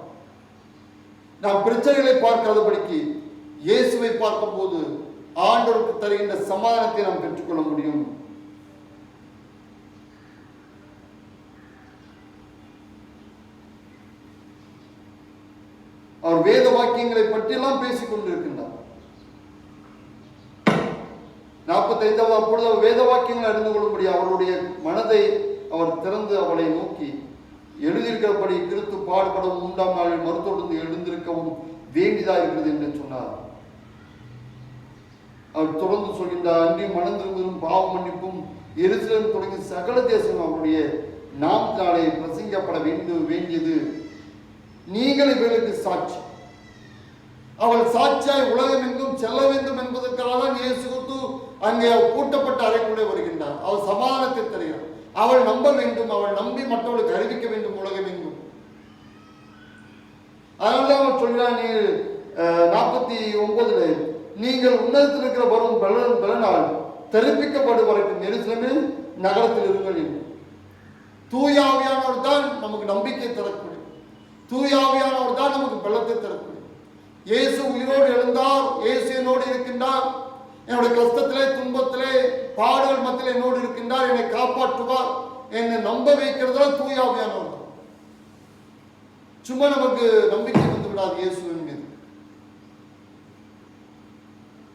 A: நாம் பிரச்சனைகளை பார்க்காதபடிக்கு இயேசுவை பார்க்கும் போது ஆண்டவருக்கு தருகின்ற சமாதானத்தை நாம் பெற்றுக்கொள்ள முடியும். அவர் வேத வாக்கியங்களை பற்றியெல்லாம் பேசிக் கொண்டிருக்கின்றார். 45வது அப்பொழுது அவர் வேத வாக்கியங்களை அறிந்து கொள்ளும்படி அவருடைய மனதை அவர் திறந்து அவளை நோக்கி, எழுதியிருக்கிறபடி கிறிஸ்து பாடுபடவும் 3ஆம் நாளில் மறுத்தொடர்ந்து எழுந்திருக்கவும் வேண்டியதா இருக்கிறது என்று சொன்னார். அவர் தொடர்ந்து சொல்கின்றார், அன்றி மனம் திரும்பும் பாவ மன்னிப்பும் எருசலேம் தொடங்கி சகல தேசம் அவருடைய நாமத்தினாலே பிரசங்கப்பட வேண்டியது. நீங்கள் இவர்களுக்கு சாட்சி. அவள் சாட்சியாய் உலகம் எங்கும் செல்ல வேண்டும் என்பதற்காக தான் இயேசு கிறிஸ்து அங்கே கூட்டப்பட்ட அறைக்குள்ளே வருகின்றார். அவள் சமாதானத்தை தருகிறார். அவள் நம்ப வேண்டும், அவள் நம்பி மற்றவர்களுக்கு அறிவிக்க வேண்டும் உலகம் எங்கும். அதனால அவள் சொல்கிறார், 49 நீங்கள் உன்னதத்தில் இருக்கிற வரும் பலனால் தெரிவிக்கப்படும் வரைக்கும் எருசலேமில் நகரத்தில் இருங்கள். தூய ஆவியானவர் தான் நமக்கு நம்பிக்கை தரக்கூடிய, தூய ஆவியானவர் தான் நமக்கு பலத்தை தரக்கூடிய. இயேசு உயிரோடு எழுந்தார், இயேசு என்னோடு இருக்கின்றார், என்னுடைய கஷ்டத்திலே துன்பத்திலே பாடுகள் மத்தியில் என்னோடு இருக்கின்றார், என்னை காப்பாற்றுவார் என்னை நம்ப வைக்கிறதா தூய ஆவியானவர். சும்மா நமக்கு நம்பிக்கை வந்து விடாது இயேசுவின் மீது.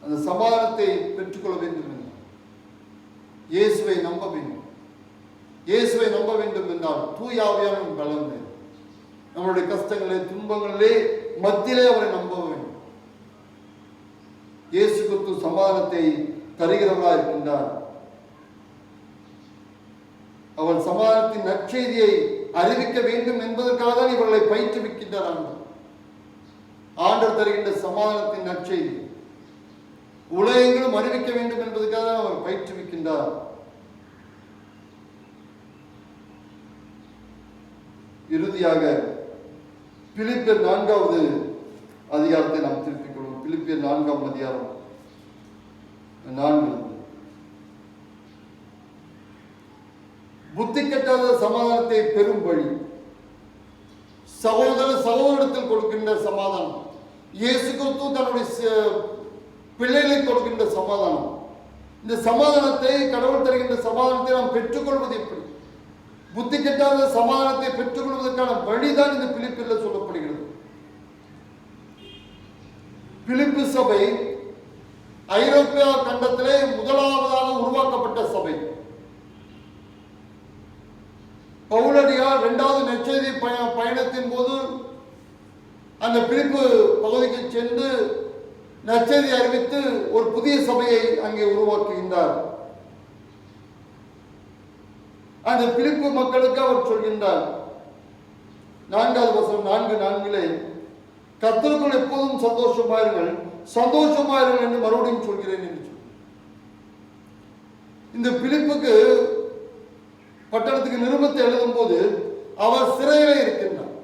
A: அந்த சமாதானத்தை பெற்றுக்கொள்ள வேண்டும் என்றால் இயேசுவை நம்ப வேண்டும். இயேசுவை நம்ப வேண்டும் என்றால் தூய ஆவியானவர் பலம் வேண்டும். நம்மளுடைய கஷ்டங்களே துன்பங்களிலே மத்தியிலே அவரை நம்ப வேண்டும். இயேசு கிறிஸ்து சமாதானத்தை தருகிறவராக இருக்கின்றார். அவள் சமாதானத்தின் நற்செய்தியை அறிவிக்க வேண்டும் என்பதற்காக தான் இவர்களை பயிற்றுவிக்கின்றார். ஆண்டவர் தருகின்ற சமாதானத்தின் நற்செய்தி உலகங்களும் அறிவிக்க வேண்டும் என்பதற்காக தான் அவர் பயிற்றுவிக்கின்றார். இறுதியாக பிலிப்பியர் 4வது அதிகாரத்தை நாம் திருப்பிக் கொள்வோம். பிலிப்பியர் 4ஆம் அதிகாரம் 4. புத்தி கெட்டாத சமாதானத்தை பெரும் வழி. சகோதரத்தில் கொடுக்கின்ற சமாதானம், இயேசு கிறிஸ்து தன்னுடைய பிள்ளைகளை கொடுக்கின்ற சமாதானம். இந்த சமாதானத்தை, கடவுள் தருகின்ற சமாதானத்தை நாம் பெற்றுக்கொள்வது எப்படி? புத்தி கெட்டாத சமாதானத்தை பெற்றுக்கொள்வதற்கான வழிதான் இந்த பிலிப்பில் சொல்லப்படுகிறது. பிலிப்பு சபை ஐரோப்பியா கண்டத்திலே முதலாவதாக உருவாக்கப்பட்ட சபை. பவுலடியார் 2வது நற்செய்தி பயணத்தின் போது அந்த பிலிப்பு பகுதிக்கு சென்று நற்செய்தி அறிவித்து ஒரு புதிய சபையை அங்கே உருவாக்குகின்றார். அந்த பிலிப்பு மக்களுக்கு அவர் சொல்கின்றார், 4வது வசனம் 4:4 கர்த்தருக்குள் எப்போதும் சந்தோஷமாயிருங்கள், சந்தோஷமாயிருங்கள் என்று மறுபடியும் சொல்கிறேன் என்று சொல்லி இந்த பிலிப்புக்கு பட்டணத்துக்கு நிருபத்தை எழுதும் போது அவர் சிறையிலே இருக்கின்றார்.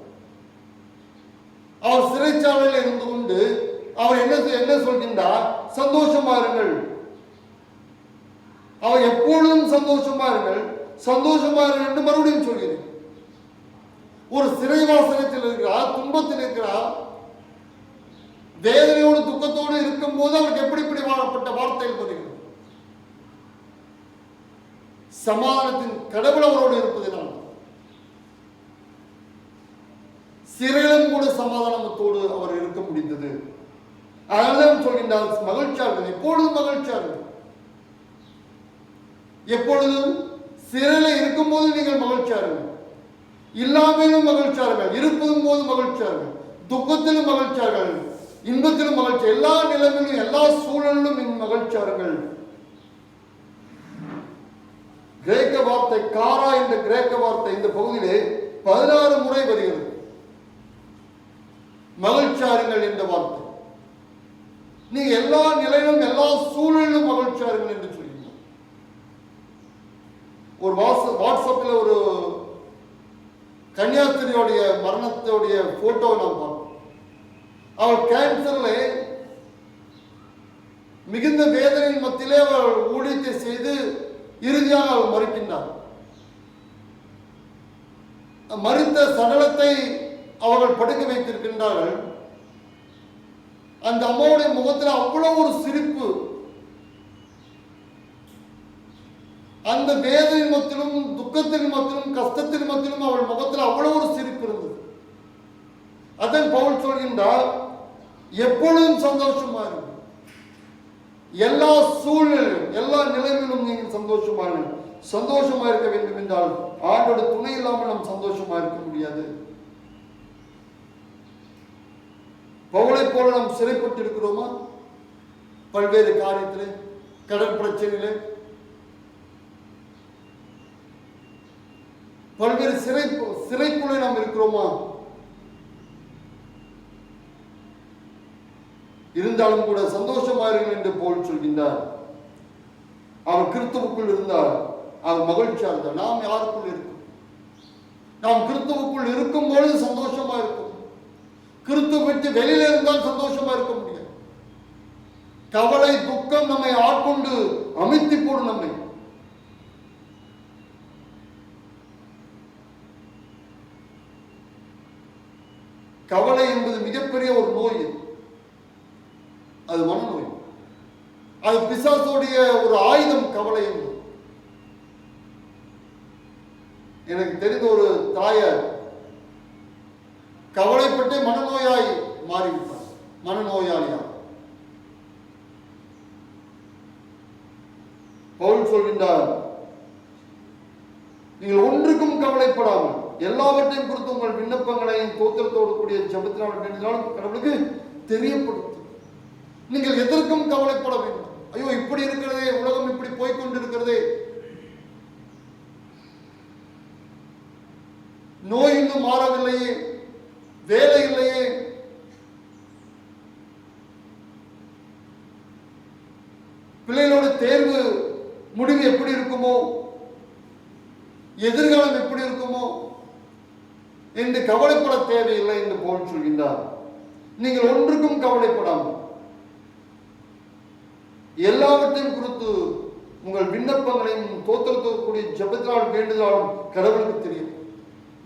A: அவர் சிறைச்சாலையில் இருந்து கொண்டு அவர் என்ன சொல்கின்றார்? சந்தோஷமாயிருங்கள். அவர் எப்பொழுதும் சந்தோஷமாயிருங்கள், சந்தோஷமாயிருங்கள் என்று மறுபடியும் சொல்கிறேன். ஒரு சிறைவாசனத்தில் இருக்கிறார், துன்பத்தில் இருக்கிறார், வேதனையோடு துக்கத்தோடு இருக்கும் போது அவருக்கு எப்படி இப்படி வாழப்பட்ட வார்த்தைகள் வருகிறது? சமாதானத்தின் கடவுள் அவரோடு இருப்பதனால் சிறையிலும் கூட சமாதானத்தோடு அவர் இருக்க முடிந்தது. அதனால்தான் சொல்கின்றார், மகிழ்ச்சியார்கள், எப்பொழுதும் மகிழ்ச்சியார்கள். எப்பொழுதும் சிறையில இருக்கும் போது நீங்கள் மகிழ்ச்சியார்கள், இல்லாமலும் மகிழ்ச்சியார்கள், இருப்பதும் போது மகிழ்ச்சியார்கள், துக்கத்திலும் மகிழ்ச்சியார்கள், இன்பத்திலும் மகிழ்ச்சி, எல்லா நிலைமையிலும் எல்லா சூழலிலும் மகிழ்ச்சியார்கள். கிரேக்க வார்த்தை காரா என்ற கிரேக்க வார்த்தை இந்த பகுதியிலே 16 முறை வருகிறது. வார்த்தை. நீங்க எல்லா நிலையிலும் எல்லா சூழலிலும் மகிழ்ச்சியா இருங்கள் என்று சொல்லுங்க. ஒரு வாட்ஸ்அப்பில் ஒரு கன்னியாஸ்திரியோடைய மரணத்தோடைய போட்டோவை நாம் பார்த்தோம். அவள் கேன்சர்ல மிகுந்த வேதனையின் மத்தியிலே அவள் ஊழியத்தை செய்து இறுதியாக அவள் மறிக்கின்றார். மறித்த சடலத்தை அவர்கள் படுக்க வைத்திருக்கின்றார்கள். அந்த அம்மாவுடைய முகத்தில் அவ்வளவு ஒரு சிரிப்பு, அந்த வேதனையின் மத்தியிலும் துக்கத்தின் மத்தியிலும் கஷ்டத்தின் மத்தியிலும் அவள் முகத்தில் அவ்வளவு ஒரு சிரிப்பு இருந்தது. அதன் பவுல் சொல்கின்றார், எப்பொழுதும் சந்தோஷமா இருக்கும். எல்லா சூழ்நிலையும் எல்லா நிலைமையிலும் நீங்கள் சந்தோஷமா இருக்க வேண்டும் என்றால் ஆண்டோட துணை இல்லாமல் நாம் சந்தோஷமா இருக்க முடியாது. பவுலை போல நாம் சிறைப்பட்டு இருக்கிறோமா? பல்வேறு காரியத்திலே, கடன் பிரச்சனையிலே, பல்வேறு சிறைக்குள்ளே நாம் இருக்கிறோமா? இருந்தாலும் கூட சந்தோஷமாயிருங்கள் என்று பவுல் சொல்கின்றார். அவர் கிறிஸ்துவுக்குள் இருந்தார், அவர் மகிழ்ச்சியா இருந்தார். நாம் யாருக்குள் இருக்கும்? நாம் கிறிஸ்துவுக்குள் இருக்கும் பொழுது சந்தோஷமா இருக்கும். கிறிஸ்துவை விட்டு வெளியில இருந்தால் சந்தோஷமா இருக்க முடியாது. கவலை துக்கம் நம்மை ஆட்கொண்டு அமிழ்த்தி போடும். நம்மை கவலை என்பது மிகப்பெரிய ஒரு நோய். அது மனநோய். அது பிசாசோடைய ஒரு ஆயுதம் கவலை என்பது. எனக்கு தெரிந்த ஒரு தாயார் கவலைப்பட்டு மனநோயாய் மாறிவிட்டார். மனநோயாளியா பவுல் சொல்கின்றார், நீங்கள் ஒன்றுக்கும் கவலைப்படாமல் எல்லாவற்றையும் குறித்து உங்கள் விண்ணப்பங்களையும் தோத்திரத்தோடு கூடிய ஜெபத்தினாலும் கடவுளுக்கு தெரியப்படுத்தும். நீங்கள் எதற்கும் கவலைப்பட வேண்டும். ஐயோ இப்படி இருக்கிறதே, உலகம் இப்படி போய்கொண்டிருக்கிறதே, நோய் இன்னும் மாறவில்லையே, வேலை இல்லையே, பிள்ளைகளோட தேர்வு முடிவு எப்படி இருக்குமோ, எதிர்காலம் எப்படி இருக்குமோ என்று கவலைப்பட தேவையில்லை என்று பவுல் சொல்கின்றார். நீங்கள் ஒன்றுக்கும் கவலைப்படாமல் எல்லாவற்றையும் குறித்து உங்கள் விண்ணப்பங்களையும் தோத்திரத்தோடு ஜெபத்தினால் வேண்டுதலாலும் கடவுளுக்கு தெரியும்.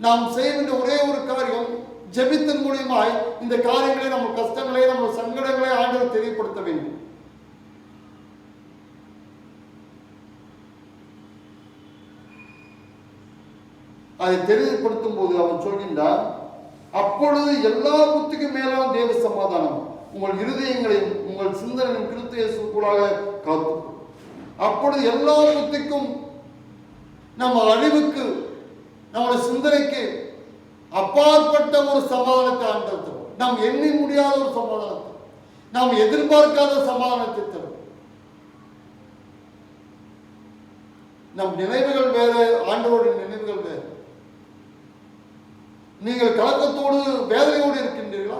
A: நாம் செய்ய வேண்டிய ஒரே ஒரு காரியம், ஜெபித்தன் மூலியமாய் இந்த காரியங்களை, நம்ம கஷ்டங்களை, நம்ம சங்கடங்களை ஆண்டவர் தெரியப்படுத்த வேண்டும். அதை தெரியப்படுத்தும் போது அவன் சொல்கின்றார், அப்பொழுது எல்லா புத்திக்கும் மேலான தேவ சமாதானம் உங்கள் இருதயங்களையும் உங்கள் சிந்தனையும் கிறிஸ்து இயேசுவுக்குள்ளாக காத்துக்கொள்ளும். அப்பொழுது எல்லா புத்திக்கும், நம்ம அழிவுக்கு, நம்முடைய சிந்தனைக்கு அப்பாற்பட்ட ஒரு சமாதானத்தை ஆண்டவர் தரும். நாம் எண்ணி முடியாத ஒரு சமாதானத்தை, நாம் எதிர்பார்க்காத சமாதானத்தை தரும். நம் நினைவுகள் வேறு, ஆண்டவருடைய நினைவுகள் வேறு. நீங்கள் கலக்கத்தோடு வேதனையோடு இருக்கின்றீர்களா?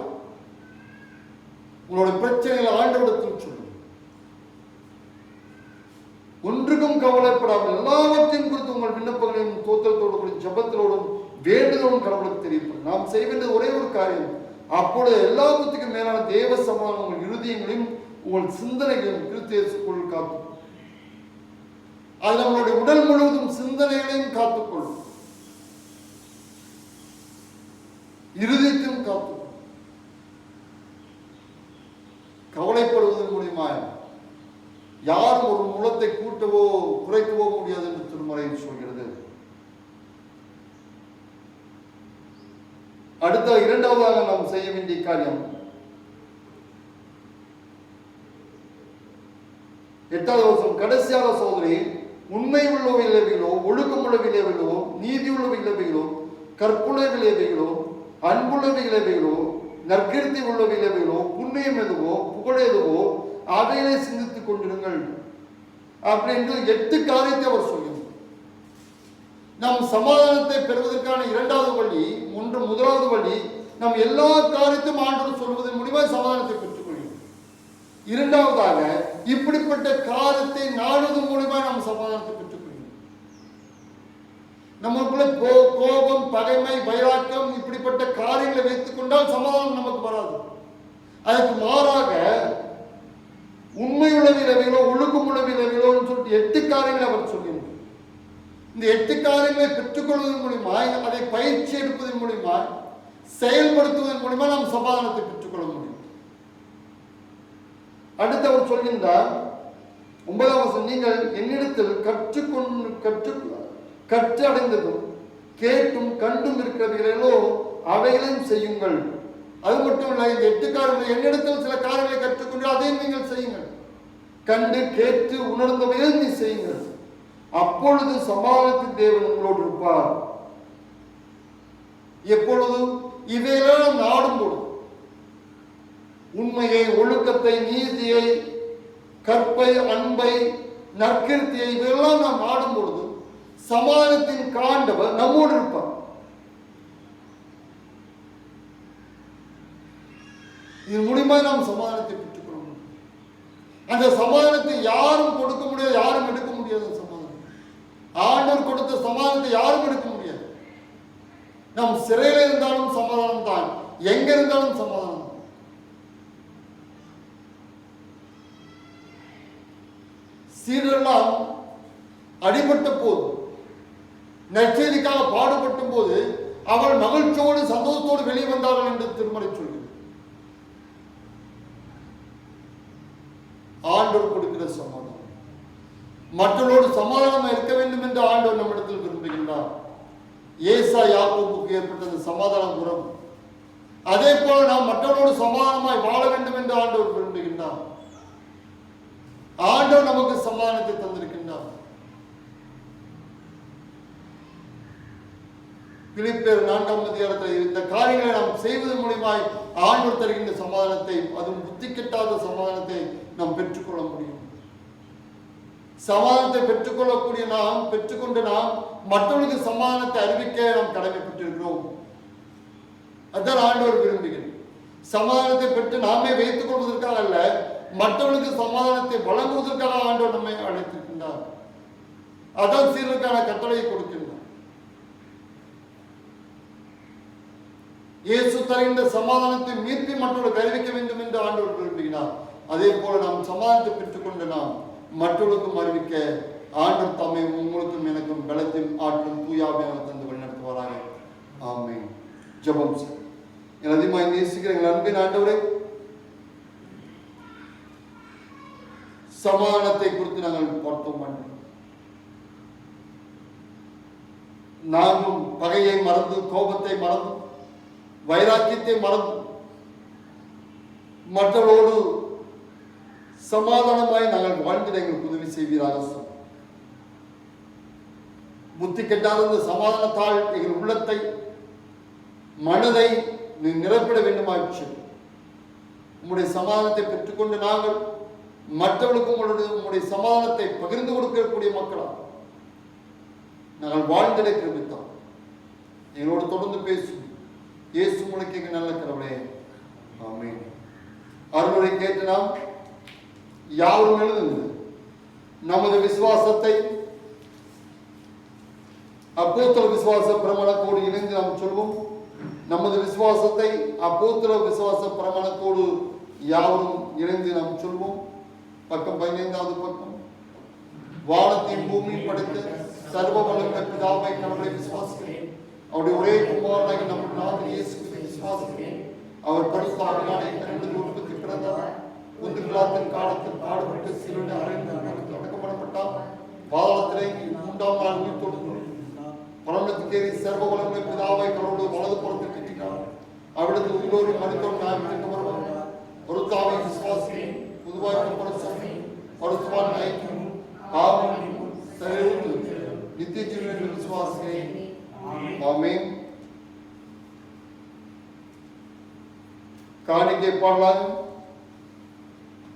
A: உங்களுடைய பிரச்சனைகளை ஆண்டவரிடத்தில் சொல்லுங்கள். ஒன்றுக்கும் கவலைப்படாமல் எல்லாவற்றையும் குறித்து உங்கள் விண்ணப்பங்களையும் தோத்திரத்தோடு ஜெபத்திலோடும் வேண்டுதலோடும் கடவுளுக்கு தெரிவிப்போம். நாம் செய்ய வேண்டியது ஒரே ஒரு காரியம், அப்பொழுது எல்லாவற்றுக்கும் மேலான தேவ சமாதானம் உங்கள் இருதயங்களையும் உங்கள் சிந்தனைகளையும் கிறிஸ்து இயேசுவுக்குள் காத்துக்கொள்ளும். அது நம்மளுடைய உடல் முழுவதும் சிந்தனைகளையும் காத்துக்கொள்ளும், இருதயத்தையும் காத்துக்கொள்ளும். கவலைப்படுவதன் மூலியமா யாரும் ஒரு முலத்தை கூட்டவோ குறைக்கவோ முடியாது என்று திருமறை சொல்கிறது. அடுத்த இரண்டாவதாக நாம் செய்ய வேண்டிய காரியம், 8வது வசனம், கடைசியாக சகோதரி, உண்மை உள்ள விளைவுகளோ, ஒழுக்கம் உள்ள விளைவுகளோ, நீதி உள்ள விளைவுகளோ, கற்புள்ள விளைவுகளோ, அன்புள்ள விளைவுகளோ, நற்கீர்த்தி உள்ள விளைவுகளோ, புண்ணியம் எதுவோ, புகழ் எதுவோ, அதையிலே சிந்தித்துக் கொண்டிருங்கள் அப்படின்னு 8 காரியத்தை அவர் சொல்கிறார். நம் சமாதானத்தை பெறுவதற்கான இரண்டாவது வழி, முதலாவது வழி நாம் எல்லா காரியத்தையும் ஆண்டவர் சொல்வதன் மூலியமா சமாதானத்தை பெற்றுக்கொள்கிறோம். இரண்டாவதாக, இப்படிப்பட்ட காரியத்தை நாடுவதன் மூலியமா நாம் சமாதானத்தை பெற்றுக்கொள்கிறோம். நமக்குள்ள கோபம், பகைமை, வைராக்கியம் இப்படிப்பட்ட காரியங்களை வைத்துக் கொண்டால் சமாதானம் நமக்கு வராது. அதுக்கு மாறாக உண்மையுள்ள விளைவுகளோ ஒழுக்கமுள்ள விளைவுகளோன்னு சொல்லிட்டு 8 காரியங்களை அவர் சொல்லியிருந்தார். இந்த 8 காரியங்களை பெற்றுக்கொள்வதன் மூலியமா, அதை பயிற்சி எடுப்பதன் மூலியமா, செயல்படுத்துவதன் மூலியமா நாம் சமாதானத்தை பெற்றுக்கொள்ள முடியும். அடுத்து அவர் சொல்கின்றார் 9ஆம் வசனம், நீங்கள் என்னிடத்தில் கற்று அடைந்ததும் கேட்டும் கண்டும் இருக்கிறவர்களோ அவைகளையும் செய்யுங்கள். அது மட்டும் இல்லை, இந்த 8 காரியங்கள் என்னிடத்தில் சில காரியங்களை கற்றுக்கொண்டு அதையும் நீங்கள் செய்யுங்கள். கண்டு கேட்டு உணர்ந்தவையும் நீ செய்யுங்கள். அப்பொழுது சமாதானத்தின் தேவன் உங்களோடு இருப்பார். எப்பொழுது? இவையெல்லாம் நாடும்போது, உண்மையை, ஒழுக்கத்தை, நீதியை, கற்பை, அன்பை, நற்கிருத்தியை இவையெல்லாம் நாம் நாடும் பொழுது சமாதானத்தின் காண்டவர் நம்மோடு இருப்பார். இது மூலியமா நாம் சமாதானத்தை பெற்றுக்கொள்ள முடியும். அந்த சமாதானத்தை யாரும் கொடுக்க முடியாது, யாரும் எடுக்க முடியாது. சமாதானம் ஆண்டவர் கொடுத்த சமாதானத்தை யாரும் எடுக்க முடியாது. நாம் சிறையில் இருந்தாலும் சமாதானம் தான், எங்க இருந்தாலும் சமாதானம். சீரெல்லாம் அடிபட்ட போது, நற்செய்திக்காக பாடுபட்டும் போது அவள் மகிழ்ச்சியோடு சந்தோஷத்தோடு வெளியே வந்தார்கள் என்று திருமறை சொல்கிறது. ஆண்டவர் கொடுக்கிற சமாதானம், மற்றவர்களோடு சமாதானமாக இருக்க வேண்டும் என்று ஆண்டவர் நம்மிடத்தில் விரும்புகின்றார். ஏசா யாக்கோபுக்கு ஏற்பட்ட சமாதான குணம், அதே போல நாம் மற்றவர்களோடு சமாதானமாய் வாழ வேண்டும் என்று ஆண்டவர் விரும்புகின்றார். ஆண்டவர் நமக்கு சமாதானத்தை தந்திருக்கின்றார். பிலிப்பியர் 4ஆம் அதிகாரத்தில் இந்த காரியங்களை நாம் செய்வதன் மூலமாய் ஆண்டவர் தருகின்ற சமாதானத்தை, அதுவும் புத்தி கெட்டாத சமாதானத்தை நாம் பெற்றுக்கொள்ள முடியும். சமாதானத்தை பெற்றுக்கொள்ளக்கூடிய பெற்றுக்கொண்டு நாம் மற்றவர்களுக்கு சமாதானத்தை அறிவிக்க நாம் கடமைப்பட்டிருக்கிறோம். அதான் ஆண்டவர் விரும்புகிறேன். சமாதானத்தை பெற்று நாமே வைத்துக் கொள்வதற்காக அல்ல, மற்றவர்களுக்கு சமாதானத்தை வழங்குவதற்காக ஆண்டவர் நம்மை அழைத்திருக்கின்றார். அதான் சீர்களுக்கான கட்டளையை கொடுக்கின்றார். இயேசு தருகின்ற சமாதானத்தை மீட்பி மற்றவர்களுக்கு அறிவிக்க வேண்டும் என்று ஆண்டவர் விரும்புகிறார். அதே போல நாம் சமாதானத்தை பெற்றுக்கொண்டு நாம் மற்றவர்களுக்கும் அறிவிக்க ஆண்டவர் தம்மை உங்களுக்கும் எனக்கும் பலத்தின் ஆற்றும் தூயாவியாக தந்து வழிநடத்துவாராக. ஆமென். ஜெபம் செய்வோம். அதிகமாக நேசிக்கிற எங்கள் அன்பின் ஆண்டவரே, சமாதானத்தை குறித்து நாங்கள் பார்த்தோம். நாமும் பகையை மறந்து, கோபத்தை மறந்து, வைராக்கியத்தை மறந்து மற்றவரோடு சமாதானமாய் நாங்கள் வாழ்ந்திட எங்களுக்கு உதவி செய்வீராக. புத்தி கெட்டாத இந்த சமாதானத்தால் எங்கள் உள்ளத்தை, மனதை நீ நிரப்பிட வேண்டுமாச்சு. உம்முடைய சமாதானத்தை பெற்றுக்கொண்டு நாங்கள் மற்றவர்களுக்கும் உங்களுடைய சமாதானத்தை பகிர்ந்து கொடுக்கக்கூடிய மக்களா நாங்கள் வாழ்ந்திட கிருபித்தான். எங்களோடு தொடர்ந்து பேசும் இயேசு முழுக்க எங்கள் நல்ல கடவுளே. ஆமென். அருளுரை கேட்டு நாம் யாரும் எழுதுங்கள். நமது விசுவாசத்தை அப்போஸ்தல விசுவாச பிரமாணத்தோடு இணைந்து நாம் சொல்வோம். நமது விசுவாசத்தை அப்போஸ்தல விசுவாச பிரமாணத்தோடு யாரும் இணைந்து நாம் சொல்வோம். பக்கம் 15வது பக்கம். வானத்தையும் பூமியும் படைத்த சர்வ வல்லமை பிதாவை கடவுளை விசுவாசிக்கிறேன். அவருடைய ஒரே குமாரனாகிய நம் நாதர் இயேசு கிறிஸ்துவை விசுவாசிக்கிறேன். அவர் பரிசுத்த ஆவியானவரை கருணையில் உற்பத்தி பிறந்தார். உந்துகளாத்தின் காலத்தில் பாடுபட்டு சிலுவையில் அறைந்து அடக்கப்படப்பட்டார். பாதாளத்திலே 3ஆம் நாள் உயிர் தொழுது பரலோகத்துக்கேறி சர்வ வல்லமை பிதாவை கடவுளை வலது புறத்தில் கட்டினார். அவிடத்தில் உள்ளோரின் மனிதன் நியாயம் வருவார். பொருத்தாவை விசுவாசிக்கிறேன். புதுவாய்க்கப்பட சொல்லி பரிசுத்தமான ஐக்கியம் பாவம் சரிந்து நித்திய ஜீவனில் விசுவாசிக்கிறேன். ஆமென். காணிக்கை பாடலாம்.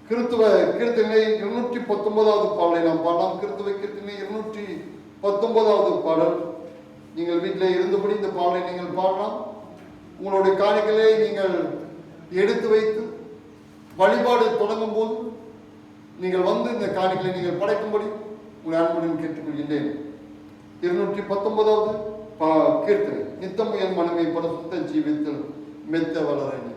A: கிறிஸ்துவ கீர்த்தனை 219வது பாடலை நாம் பாடலாம். கிறிஸ்துவ கீர்த்தனை 219வது பாடல். நீங்கள் வீட்டில் இருந்தபடி இந்த பாடலை நீங்கள் பாடலாம். உங்களுடைய காணிக்கைகளை நீங்கள் எடுத்து வைத்து வழிபாடு தொடங்கும் போது நீங்கள் வந்து இந்த காணிக்கைகளை நீங்கள் படைக்கும்படி உங்களை அன்புடன் கேட்டுக்கொள்கின்றேன். 219வது கீர்த்தனை. நித்தம் என் மனமே பரிசுத்த ஜீவித்தில் மெத்த வளரணி.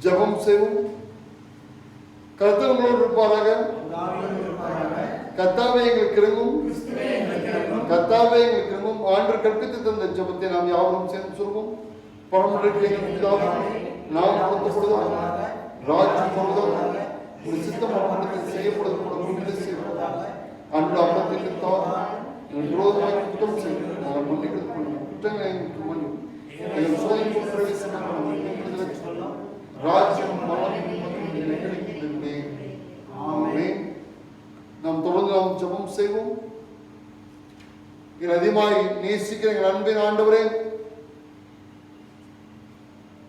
A: ஜெபம் செய்வோம். கர்த்தர் உங்களோடு இருப்பாராக. கர்த்தாவே எங்களுக்கு இறங்கும், கர்த்தாவே எங்களுக்கு இறங்கும். ஆண்டவர் கற்பித்து தந்த ஜெபத்தை நாம் யாவரும் சேர்ந்து சொல்வோம். பரமண்டலத்தில் எங்கள் பிதாவே, நாம் கொடுக்கப்படுவதாக, ராஜ்யம் வருவதாக, ஒரு சித்தம் பரமண்டலத்தில் செய்யப்படுவதாக, அன்று அப்பத்திற்கு தார் எங்கள் விரோதமாக குற்றம் செய்து நாங்கள் மன்னிக்கிறது கொள்ளும். குற்றங்களை எங்களுக்கு மன்னியும். எங்கள் சோதனைக்குள் பிரவேசிக்காமல் ராஜ்யம் நாம் தொடர்ந்து நாம் ஜெபம் செய்வோம். அதிகமாய் நேசிக்கிற எங்கள் அன்பின் ஆண்டவரே,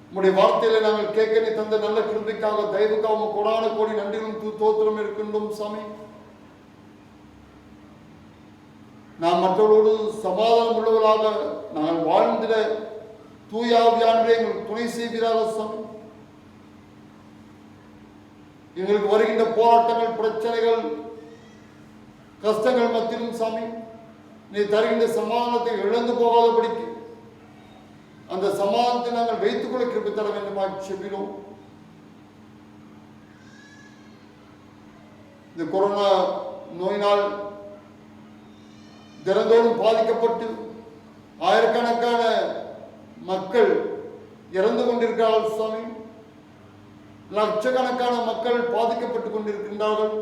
A: உம்முடைய வார்த்தையில நாங்கள் கேட்க நீ தந்த நல்ல கிருபைக்காக தயவுக்காக கோடான கோடி நன்றிகளும் தோத்திரம் இருக்கின்றோம் சாமி. நாம் மற்றவர்களோடு சமாதானம் உள்ளவர்களாக நாங்கள் வாழ்ந்திட தூயாவியானவரே எங்களுக்கு துணை செய்வீராக சாமி. எங்களுக்கு வருகின்ற போராட்டங்கள், பிரச்சனைகள், கஷ்டங்கள் மத்தியிலும் சாமி நீ தருகின்ற சமாதானத்தை இழந்து போகாதபடிக்கு அந்த சமாதானத்தை நாங்கள் வைத்துக் கொள்ள கிருபை தர வேண்டுமாய் செபிக்கிறோம். இந்த கொரோனா நோயினால் தினந்தோறும் பாதிக்கப்பட்டு ஆயிரக்கணக்கான மக்கள் இறந்து கொண்டிருக்கிறார்கள் சுவாமி. லட்சக்கணக்கான மக்கள் பாதிக்கப்பட்டுக் கொண்டிருக்கின்றார்கள்.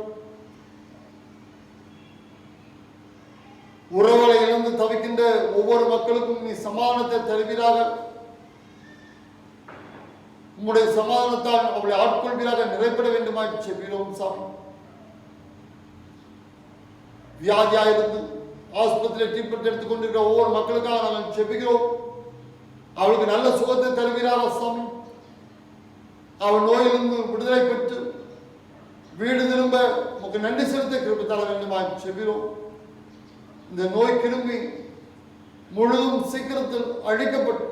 A: உறவுகளை இழந்து தவிக்கின்ற ஒவ்வொரு மக்களுக்கும் நீ சமாதானத்தை தருவீராக. உம்முடைய சமாதானத்தால் அவளை ஆட்கொள்வீராக நிறைப்பட வேண்டுமாய் செபிக்கிறோம் சாமி. வியாதியாயிருந்து ஆஸ்பத்திரியில் ட்ரீட்மெண்ட் எடுத்துக் கொண்டிருக்கிற ஒவ்வொரு மக்களுக்காக நாங்கள் செபிக்கிறோம். அவளுக்கு நல்ல சுகத்தை தருவீராக சாமி. அவள் நோயிலிருந்து விடுதலை பெற்று வீடு திரும்ப உமக்கு நன்றி செலுத்த கிருபை தர வேண்டுமாய் செபிக்கிறோம். இந்த நோய் கிருமி முழுதும் சீக்கிரத்தில் அழிக்கப்பட்டு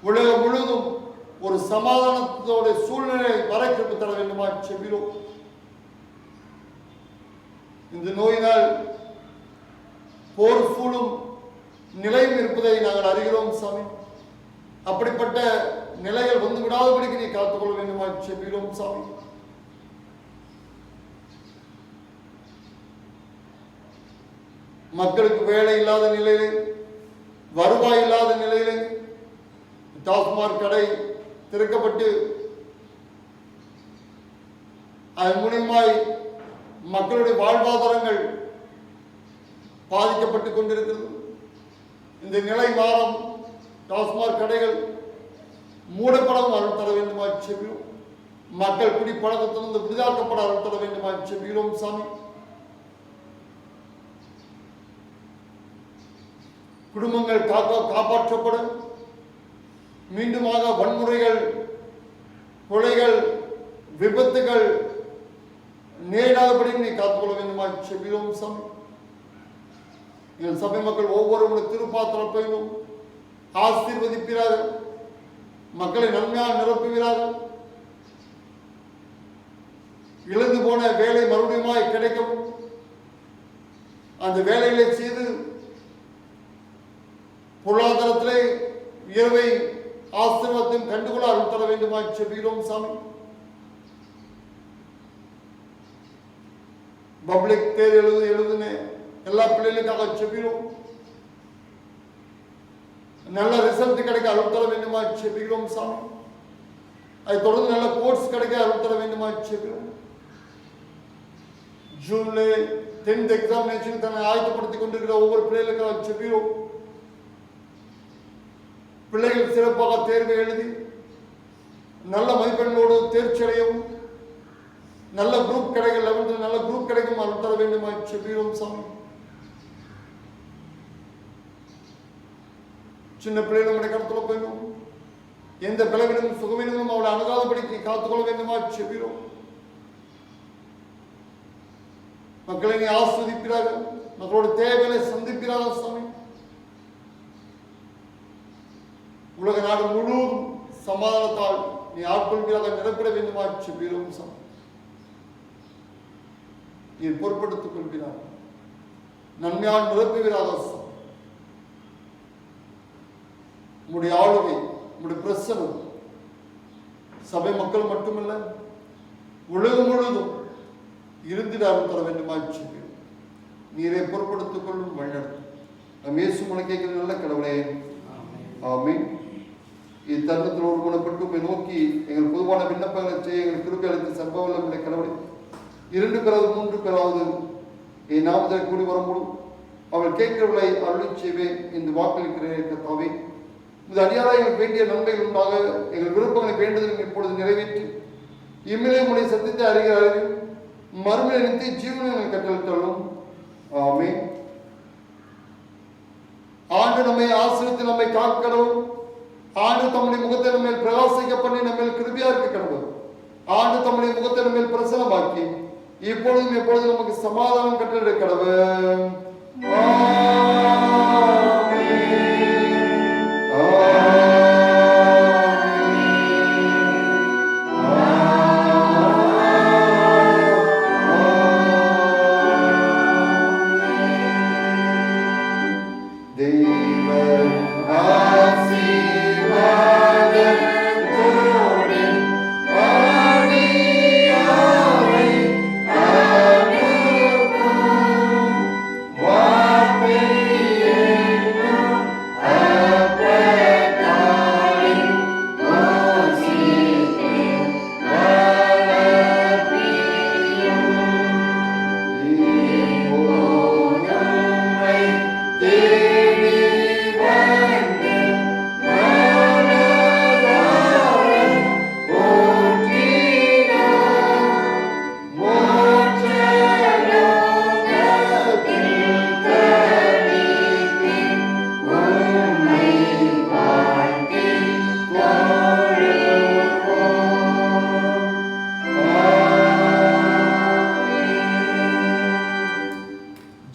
A: உலகம் முழுதும் ஒரு சமாதானத்தோட சூழ்நிலை வர கிருபை தர வேண்டுமாய் செபிக்கிறோம். இந்த நோயினால் போர் சூழும் நிலையும் இருப்பதை நாங்கள் அறிகிறோம் சாமி. அப்படிப்பட்ட நிலைகள் வந்து விடாதபடிக்கு நீ காத்துக்கொள்ள வேண்டுமாய் செபிக்கிறோம் சாமி. மக்களுக்கு வேலை இல்லாத நிலையிலே, வருவாய் இல்லாத நிலையிலே டாஸ்மாக் கடை திறக்கப்பட்டு அதன் மூலியமாய் மக்களுடைய வாழ்வாதாரங்கள் பாதிக்கப்பட்டுக் கொண்டிருக்கிறது. இந்த நிலை மாறும். டாஸ்மாக் கடைகள் மூடப்படவும் அருள் தர வேண்டுமாய் செபிக்கிறோம். மக்கள் குடிப்பழக்கத்திலிருந்து விடுதலாக்கப்பட அருள் தர வேண்டுமாய் செபிக்கிறோம் சாமி. குடும்பங்கள் காப்பாற்றப்பட, மீண்டுமாக வன்முறைகள், கொலைகள், விபத்துகள் நேராதபடி நீ காத்துக்கொள்ள வேண்டுமா செபிக்கிறோம் சாமி. எங்கள் சபை மக்கள் ஒவ்வொருவருடைய திருப்பாத்திரப்பையும் ஆசீர்வதிப்பீராக, மக்களை நன்மையாக நிரப்புவீராக, இழந்து போன வேலை மறுபடியும் கிடைக்கும், அந்த வேலைகளை செய்து பொருளாதாரத்திலே உயர்வை ஆசீர்வாதத்தையும் கண்டுகொள்ள அருள் தர வேண்டுமா செபிக்கிறோம் சாமி. பப்ளிக் தேர் எழுதுன எல்லா பிள்ளைகளுக்காக செபிக்கிறோம். நல்ல ரிசல்ட் கிடைக்க அருள் தர வேண்டுமா செபிக்கிறோம் சாமி. அதை தொடர்ந்து நல்ல கோர்ஸ் கிடைக்க அருள் தர வேண்டுமா செபிக்கிறோம். ஜூன்ல 10th எக்ஸாமினேஷன் தன்னை ஆயத்தப்படுத்திக் கொண்டிருக்கிற ஒவ்வொரு பிள்ளைகளுக்காக செபிக்கிறோம். பிள்ளைகள் சிறப்பாக தேர்வை எழுதி நல்ல மதிப்பெண்ணோடு தேர்ச்சி அடையவும், நல்ல குரூப் கிடைக்கும், 11th நல்ல குரூப் கிடைக்கும் அருள் தர வேண்டுமா செபிக்கிறோம் சாமி. சின்ன பிள்ளைகள் நம்முடைய கருத்துல போயிடும், எந்த பிளவினும் சுகவினும் அவளை அணுகாதபடிக்கு காத்துக்கொள்ள வேண்டுமா செபிக்கிறோம். மக்களை நீ ஆஸ்வதிப்பீராக, மக்களோட தேவைகளை சந்திப்பீராக சாமி. உலக நாடு முழுவதும் சமாதானத்தால் நீ ஆட்கொள்வீராக, நிரப்பிட வேண்டுமா செபிக்கிறோம் சாமி. நீ பொறுப்படுத்திக் கொள்கிறார், நன்மையால் நிரப்புவீராக சாமி. உம்முடைய ஆளுகை, உம்முடைய பிரசனம் சபை மக்கள் மட்டுமல்ல உலகம் முழுவதும் இருந்திட அருள் தர வேண்டுமா செபிக்கிறோம். நீரை பொறுப்படுத்திக் கொள்ளும் வழிநடத்தும் நம் இயேசு முழக்கைக்கிற நல்ல கடவுளே, ஆமென். இத்தருணத்தில் ஒரு குணப்பட்டு உம்மை நோக்கி எங்கள் பொதுவான விண்ணப்பங்களை செய்ய எங்கள் கிருபை அளித்து சம்பவம் கடவுளே, 2 பேராவது 3 பேராவது என் நாமத்தில் கூடி வரும்போது அவள் கேட்கிறவளை அருளி செய்வேன் என்று வாக்களிக்கிறேன் கர்த்தாவே. இந்த அடியாராக எங்களுக்கு வேண்டிய நன்மைகள் உண்டாக எங்கள் விருப்பங்களை வேண்டுதல் இப்பொழுது நிறைவேற்றி இம்மிலே உடைய சத்தியத்தை அறிகிறார்கள் மறுமையை நிறுத்தி ஜீவனை எங்கள் கட்டளித்தள்ளும். ஆமென். ஆண்டு நம்மை ஆசிரியத்தில் நம்மை காக்கணும். ஆண்டு தம்முடைய முகத்தை நம்ம பிரகாசிக்க பண்ணி நம்ம கிருபையா இருக்க கடவுள். ஆண்டு தம்முடைய முகத்தை நம்ம பிரசனமாக்கி இப்பொழுதும் எப்பொழுதும் நமக்கு சமாதானம் கட்டளை கடவுள்.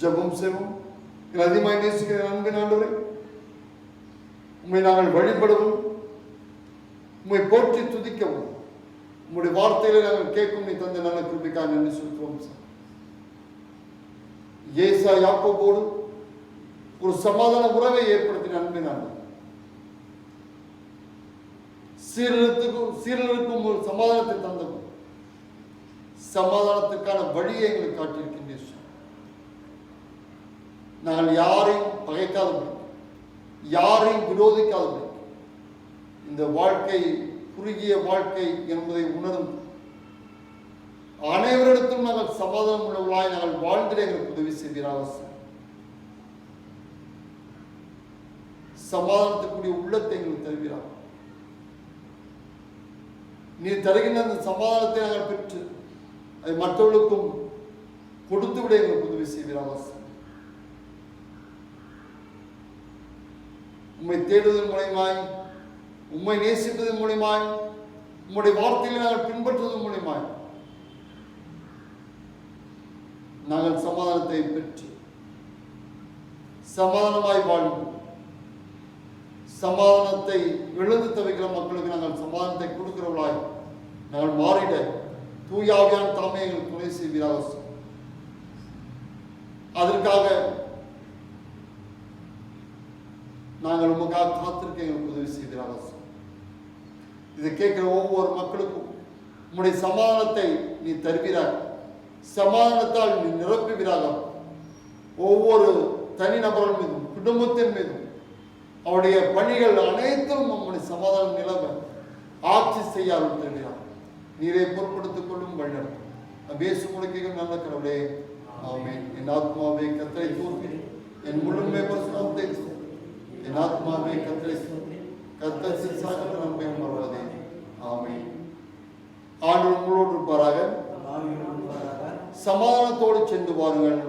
A: ஜெபம் செய்வோம். அதிகமாக நேசிக்கிற அன்பின் ஆண்டவரே, உம்மை நாங்கள் வழிபடவும் உம்மை போற்றி துதிக்கவும் உம்முடைய வார்த்தையில நாங்கள் கேட்கும் நீ தந்த நல்ல கிருபைக்காக நன்றி செலுத்துவோம் சார். ஏசா யாக்கோபோடு ஒரு சமாதான உறவை ஏற்படுத்தின அன்பின் ஆண்டவர், சீரலுக்கும் ஒரு சமாதானத்தை தந்தவர், சமாதானத்துக்கான வழியை எங்களுக்கு காட்டியிருக்கின்றீர். நாங்கள் யாரையும் பகைக்காதபடி, யாரையும் விரோதிக்காதபடி, இந்த வாழ்க்கை குறுகிய வாழ்க்கை என்பதை உணர்ந்து அனைவரிடத்தும் நாங்கள் சமாதானம் உள்ளவர்களாய் நாங்கள் வாழ்ந்திட எங்களுக்கு உதவி செய்வீராக. சமாதானத்துக்குரிய உள்ளத்தை எங்களுக்கு தருவீராக. நீர் தருகின்ற அந்த சமாதானத்தை நாங்கள் பெற்று அதை மற்றவர்களுக்கும் கொடுத்து விட எங்களுக்கு உதவி செய்வீராக. உம்மை தேடுவதன் மூலமாய், உம்மை நேசிப்பதன் மூலமாய், உம்முடைய வார்த்தைகளை நாங்கள் பின்பற்றுவதன் மூலமாய் நாங்கள் சமாதானத்தை பெற்று சமாதானமாய் வாழ்ந்து சமாதானத்தை இழந்து தவிக்கிற மக்களுக்கு நாங்கள் சமாதானத்தை கொடுக்கிறவர்களாய் நாங்கள் மாறிட தூயாவியான் தாமே எங்களுக்கு துணை செய்வீராக. அதற்காக நாங்கள் உமக்காக காத்திருக்க எங்களுக்கு உதவி செய்வீராக. இதை கேட்கிற ஒவ்வொரு மக்களுக்கும் உம்முடைய சமாதானத்தை நீ தருவீராக, சமாதானத்தால் நீ நிரப்புவீராக. ஒவ்வொரு தனிநபர்கள் மீதும் குடும்பத்தின் மீதும் அவருடைய பணிகள் அனைத்தும் நம்முடைய சமாதானம் நிலவ ஆட்சி செய்ய அருள் தருகிறார். நீரை பொருட்படுத்திக் கொள்ளும் வழிநடத்தும் பேசு முழுக்கைகள் நல்ல கடவுளே, ஆமென். என் ஆத்மாவே கர்த்தரை தூற்றி, என் முழுமை பரிசுத்தத்தை என் ஆத்மாவே கர்த்தரை கர்த்தர் சகல நன்மையும் வருவதே. ஆமென். ஆண்டவர் உங்களோடு இருப்பாராக. சமாதானத்தோடு சென்று வாருங்கள்.